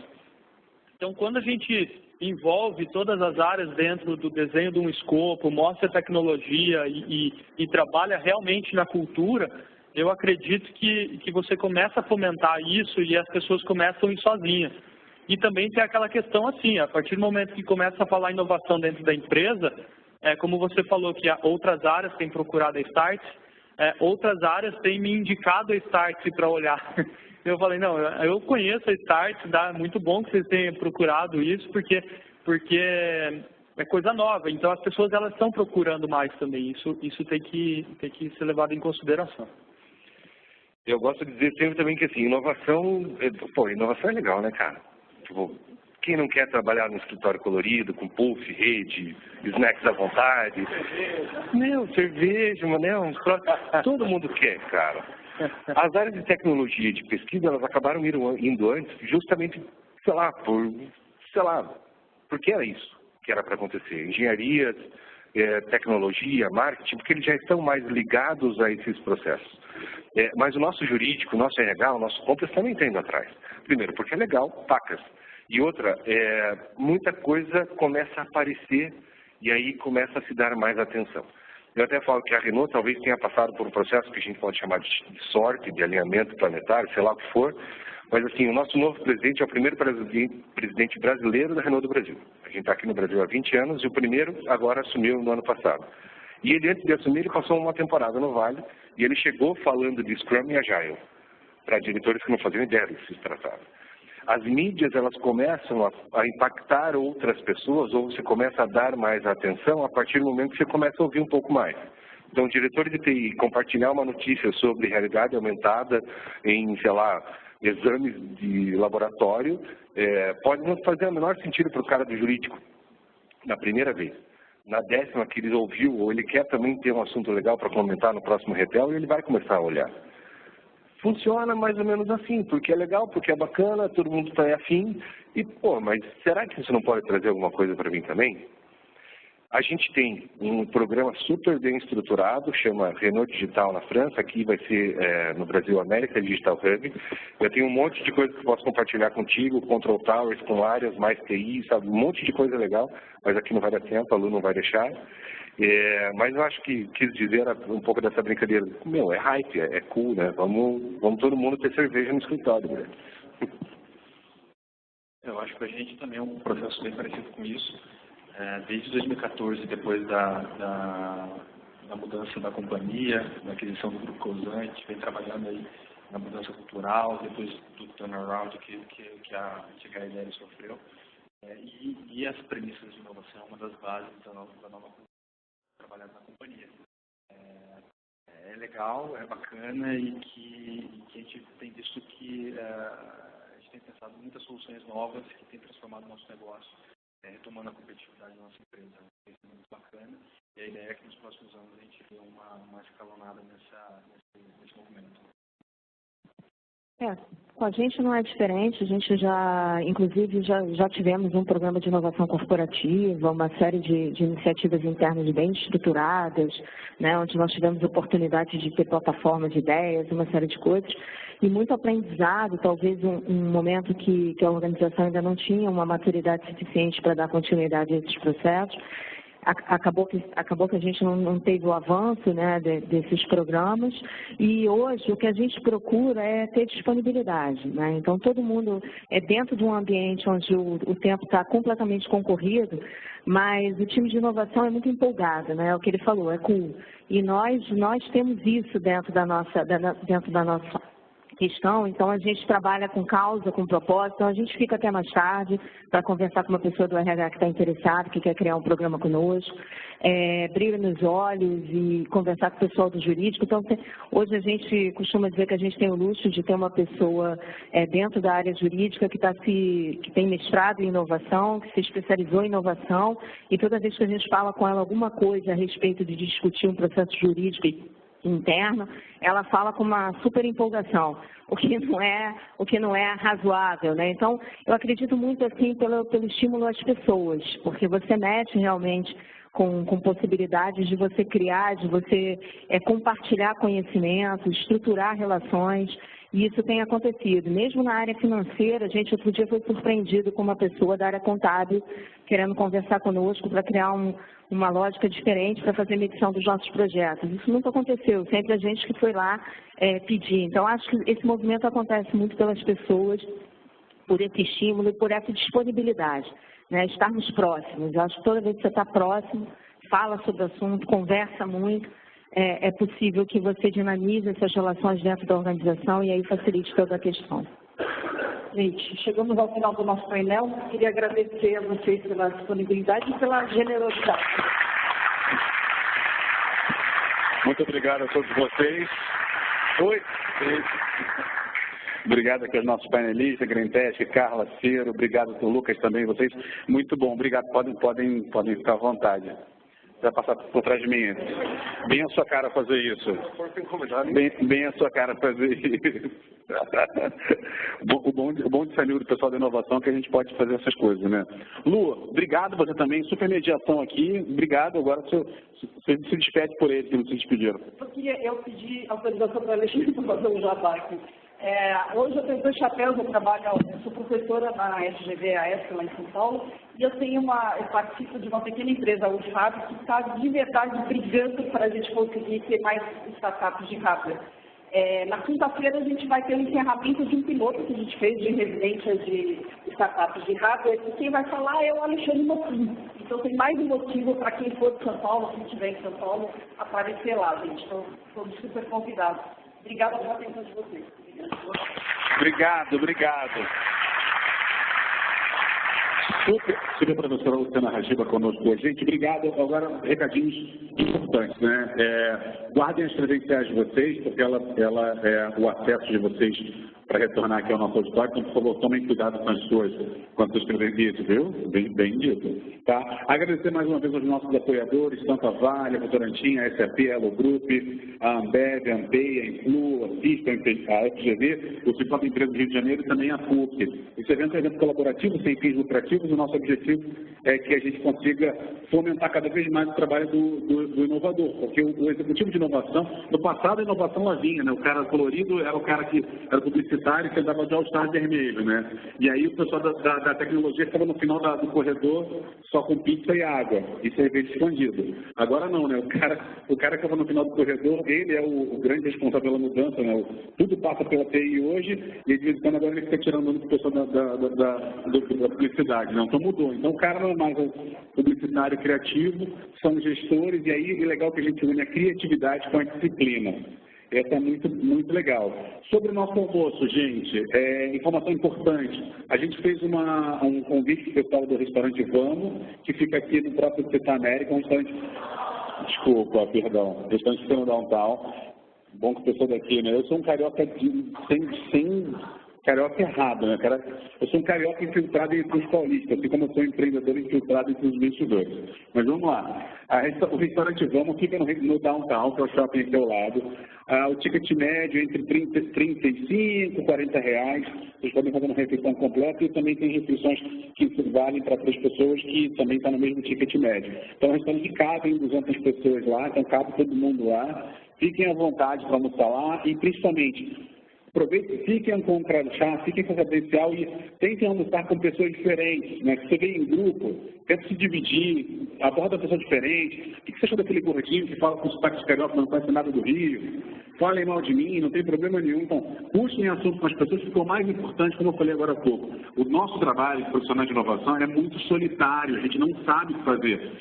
Então, quando a gente envolve todas as áreas dentro do desenho de um escopo, mostra a tecnologia e trabalha realmente na cultura, eu acredito que você começa a fomentar isso e as pessoas começam a ir sozinhas. E também tem aquela questão assim, a partir do momento que começa a falar inovação dentro da empresa, como você falou que outras áreas têm procurado a Start, outras áreas têm me indicado a Start para olhar. Eu falei, não, eu conheço a Start, é muito bom que vocês tenham procurado isso, porque é coisa nova. Então as pessoas elas estão procurando mais também, isso tem que ser levado em consideração. Eu gosto de dizer sempre também que, assim, inovação é legal, né, cara? Tipo, quem não quer trabalhar num escritório colorido, com puff, rede, snacks à vontade? Cerveja, todo mundo quer, cara. As áreas de tecnologia e de pesquisa, elas acabaram indo antes, justamente, porque era isso que era para acontecer. Engenharias, tecnologia, marketing, porque eles já estão mais ligados a esses processos. Mas o nosso jurídico, o nosso RH, o nosso compras também está indo atrás. Primeiro, porque é legal, pacas. E outra, muita coisa começa a aparecer e aí começa a se dar mais atenção. Eu até falo que a Renault talvez tenha passado por um processo que a gente pode chamar de sorte, de alinhamento planetário, sei lá o que for, mas assim, o nosso novo presidente é o primeiro presidente brasileiro da Renault do Brasil. A gente está aqui no Brasil há 20 anos e o primeiro agora assumiu no ano passado. E ele, antes de assumir, ele passou uma temporada no Vale e ele chegou falando de Scrum e Agile para diretores que não faziam ideia do que se tratava. As mídias, elas começam a impactar outras pessoas ou você começa a dar mais atenção a partir do momento que você começa a ouvir um pouco mais. Então, o diretor de TI compartilhar uma notícia sobre realidade aumentada em, sei lá, exames de laboratório, pode não fazer o menor sentido para o cara do jurídico na primeira vez. Na 10ª que ele ouviu, ou ele quer também ter um assunto legal para comentar no próximo Retel, e ele vai começar a olhar. Funciona mais ou menos assim, porque é legal, porque é bacana, todo mundo está afim, e, mas será que isso não pode trazer alguma coisa para mim também? A gente tem um programa super bem estruturado, chama Renault Digital na França, aqui vai ser no Brasil América Digital Hub. Eu tenho um monte de coisa que posso compartilhar contigo, Control Towers com áreas, mais TI, sabe? Um monte de coisa legal, mas aqui não vai dar tempo, a Lu não vai deixar. Mas eu acho que quis dizer um pouco dessa brincadeira. É hype, é cool, né? Vamos todo mundo ter cerveja no escritório, né? Eu acho que a gente também é um processo bem parecido com isso. Desde 2014, depois da mudança da companhia, da aquisição do Grupo Cosan, a gente vem trabalhando aí na mudança cultural, depois do turnaround que a antiga IDL sofreu. E as premissas de inovação é uma das bases da nova trabalhar na companhia. É legal, é bacana e que a gente tem visto que a gente tem pensado muitas soluções novas que têm transformado o nosso negócio, retomando a competitividade da nossa empresa. Isso é muito bacana. E a ideia é que nos próximos anos a gente dê uma escalonada nesse movimento. Com a gente não é diferente, a gente inclusive, já tivemos um programa de inovação corporativa, uma série de iniciativas internas bem estruturadas, né, onde nós tivemos oportunidade de ter plataforma de ideias, uma série de coisas, e muito aprendizado, talvez um momento que a organização ainda não tinha uma maturidade suficiente para dar continuidade a esses processos. Acabou que a gente não teve o avanço, né, desses programas, e hoje o que a gente procura é ter disponibilidade, né? Então todo mundo é dentro de um ambiente onde o tempo está completamente concorrido, mas o time de inovação é muito empolgado, né? É o que ele falou, é cool. E nós temos isso dentro da nossa questão, então a gente trabalha com causa, com propósito, então a gente fica até mais tarde para conversar com uma pessoa do RH que está interessada, que quer criar um programa conosco, brilha nos olhos e conversar com o pessoal do jurídico. Então, hoje a gente costuma dizer que a gente tem o luxo de ter uma pessoa dentro da área jurídica que tem mestrado em inovação, que se especializou em inovação, e toda vez que a gente fala com ela alguma coisa a respeito de discutir um processo jurídico interno, ela fala com uma super empolgação, o que não é razoável, né? Então, eu acredito muito assim pelo estímulo às pessoas, porque você mexe realmente com possibilidades de você criar, de você compartilhar conhecimento, estruturar relações, e isso tem acontecido. Mesmo na área financeira, a gente outro dia foi surpreendido com uma pessoa da área contábil querendo conversar conosco para criar uma lógica diferente para fazer medição dos nossos projetos. Isso nunca aconteceu, sempre a gente que foi lá pedir. Então, acho que esse movimento acontece muito pelas pessoas, por esse estímulo e por essa disponibilidade, né? Estarmos próximos. Eu acho que toda vez que você está próximo, fala sobre o assunto, conversa muito, é possível que você dinamize essas relações dentro da organização e aí facilite toda a questão. Gente, chegamos ao final do nosso painel. Queria agradecer a vocês pela disponibilidade e pela generosidade. Muito obrigado a todos vocês. Oi. Obrigado aqui aos nossos painelistas, Grenteste, Carla, Ciro, obrigado ao Lucas também, vocês. Muito bom, obrigado. Podem ficar à vontade. Vai passar por trás de mim. Bem a sua cara fazer isso. Bem a sua cara fazer isso. O bom de ser amigo do pessoal da inovação é que a gente pode fazer essas coisas, né? Lu, obrigado, você também, super mediação aqui, obrigado, agora você se despede por eles, que não se despediram. Eu pedi autorização para o Alexandre para fazer um jabá aqui. Hoje eu tenho 2 chapéus, eu sou professora na FGV, a ESC, lá em São Paulo, e eu participo de uma pequena empresa, o Hub, que está de verdade brigando para a gente conseguir ter mais startups de hardware. Na quinta-feira a gente vai ter o encerramento de um piloto que a gente fez de residência de startups de hardware, e quem vai falar é o Alexandre Mocinho. Então tem mais um motivo para quem for de São Paulo, quem estiver em São Paulo, aparecer lá, gente. Então, todos super convidados. Obrigada pela atenção de vocês. Obrigado. Super professora Luciana Rajiba conosco hoje. Gente, obrigado. Agora, recadinhos importantes, né? Guardem as credenciais de vocês, porque ela é o acesso de vocês para retornar aqui ao nosso auditório. Então, por favor, tomem cuidado com as suas credenciais, viu? Bem dito. Tá? Agradecer mais uma vez aos nossos apoiadores, tanto a Vale, a Votorantim, a SAP, a Elo Group, a Ambev, a Ambeia, a Influ, a Cisco, a FGV, o Sindicato de Empresas do Rio de Janeiro e também a PUC. Esse evento é um evento colaborativo, sem fins lucrativos. O nosso objetivo é que a gente consiga fomentar cada vez mais o trabalho do inovador, porque o executivo de inovação, no passado a inovação lá vinha, né? O cara colorido era o cara que era publicitário, que andava de all-star vermelho, né? E aí o pessoal da tecnologia estava no final do corredor só com pizza e água, e cerveja escondido. Agora não, né? O cara que estava no final do corredor, ele é o grande responsável pela mudança, né? Tudo passa pela TI hoje, e de vez em quando agora ele fica tirando o pessoal da publicidade, né? Então mudou. Então o cara não é mais o publicitário criativo, são gestores, e aí é legal que a gente une a criatividade com a disciplina. Essa é muito legal. Sobre o nosso almoço, gente, informação importante. A gente fez um convite para o pessoal do restaurante Vamos, que fica aqui no próprio Cita América, um restaurante... Desculpa, perdão. Restaurante fica no Downtown. Bom que o pessoal daqui, né? Eu sou um carioca sem carioca errado, né, cara? Eu sou um carioca infiltrado entre os paulistas, assim como eu sou um empreendedor infiltrado entre os investidores. Mas vamos lá. O restaurante Vamos fica no downtown, que é o shopping aqui ao lado. O ticket médio entre 35 e 40 reais. Vocês podem fazer uma refeição completa e também tem refeições que valem para 3 pessoas, que também está no mesmo ticket médio. Então, o restaurante cabem 200 pessoas lá, então cabe todo mundo lá. Fiquem à vontade para almoçar lá e, principalmente, aproveitem, fiquem com o crachá, fiquem com o credencial e tentem almoçar com pessoas diferentes, né? Se você vem em grupo, tenta se dividir, aborda uma pessoa diferente. O que você achou daquele gordinho que fala com sotaque carioca, não conhece nada do Rio? Falem mal de mim, não tem problema nenhum. Então, puxem assunto com as pessoas, que ficou mais importante, como eu falei agora há pouco. O nosso trabalho de profissional de inovação é muito solitário, a gente não sabe o que fazer.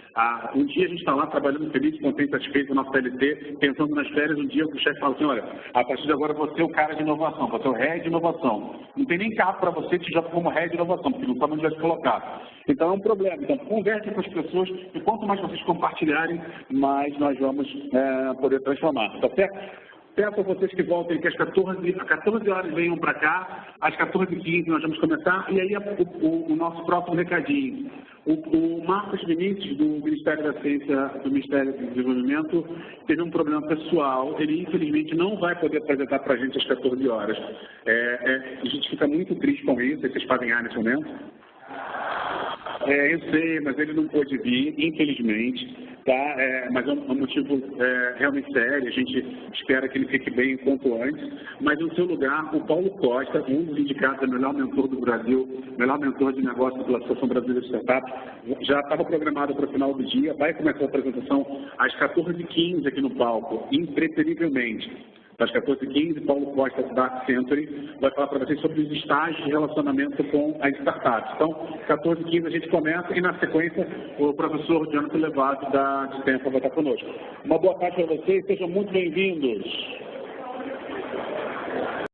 Um dia a gente está lá trabalhando feliz, contente, satisfeito no nosso PLT, pensando nas férias, um dia o chefe fala assim, olha, a partir de agora você é o cara de inovação, você é o head de inovação. Não tem nem cargo para você, te joga como head de inovação, porque não sabe onde vai se colocar. Então é um problema. Então conversem com as pessoas e quanto mais vocês compartilharem, mais nós vamos poder transformar. Tá certo? Peço a vocês que voltem, que às 14 horas venham para cá, às 14h15 nós vamos começar, e aí o nosso próximo recadinho. O Marcos Vinícius, do Ministério da Ciência, do Ministério do Desenvolvimento, teve um problema pessoal, ele infelizmente não vai poder apresentar para a gente às 14 horas. A gente fica muito triste com isso, vocês fazem nesse momento. Eu sei, mas ele não pôde vir, infelizmente, tá? Mas é um motivo realmente sério, a gente espera que ele fique bem o quanto antes. Mas no seu lugar, o Paulo Costa, um dos indicados a melhor mentor do Brasil, melhor mentor de negócio pela Associação Brasileira de Startups, já estava programado para o final do dia, vai começar a apresentação às 14h15 aqui no palco, impreterivelmente. Às 14h15, Paulo Costa, da Century, vai falar para vocês sobre os estágios de relacionamento com as startups. Então, 14h15 a gente começa e, na sequência, o professor Jonathan Levato, da Stanford, vai estar conosco. Uma boa tarde para vocês, sejam muito bem-vindos.